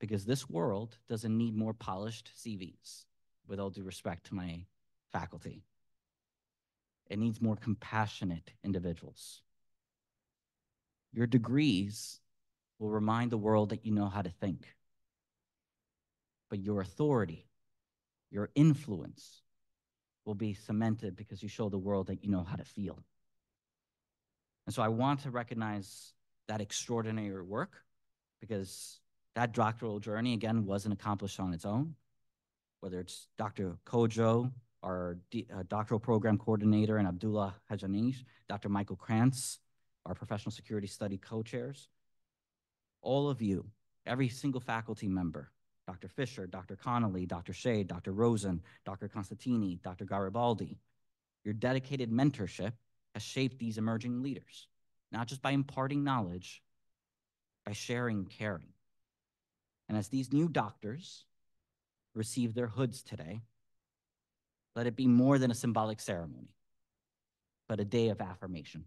Because this world doesn't need more polished CVs, with all due respect to my faculty. It needs more compassionate individuals. Your degrees will remind the world that you know how to think. But your authority, your influence will be cemented because you show the world that you know how to feel. And so I want to recognize that extraordinary work, because that doctoral journey, again, wasn't accomplished on its own. Whether it's Dr. Kojo, our doctoral program coordinator, and Abdullah Hajanish, Dr. Michael Krantz, our professional security study co-chairs, all of you, every single faculty member, Dr. Fisher, Dr. Connolly, Dr. Shea, Dr. Rosen, Dr. Constantini, Dr. Garibaldi, your dedicated mentorship has shaped these emerging leaders, not just by imparting knowledge, by sharing caring. And as these new doctors receive their hoods today, let it be more than a symbolic ceremony, but a day of affirmation.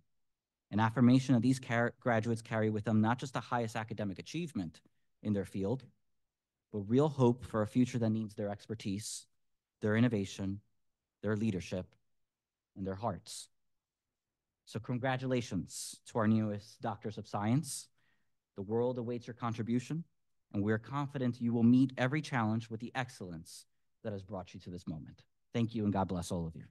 An affirmation of these graduates carry with them not just the highest academic achievement in their field, but real hope for a future that needs their expertise, their innovation, their leadership, and their hearts. So congratulations to our newest doctors of science. The world awaits your contribution, and we're confident you will meet every challenge with the excellence that has brought you to this moment. Thank you, and God bless all of you.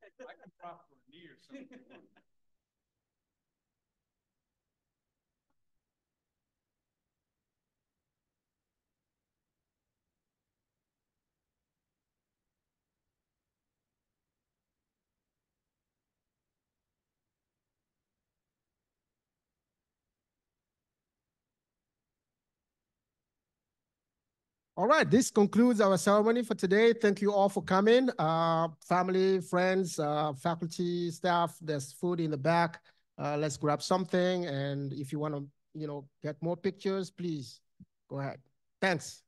I can prop for a knee or something. All right, this concludes our ceremony for today. Thank you all for coming. Family, friends, faculty, staff, there's food in the back. Let's grab something. And if you want to, get more pictures, please go ahead. Thanks.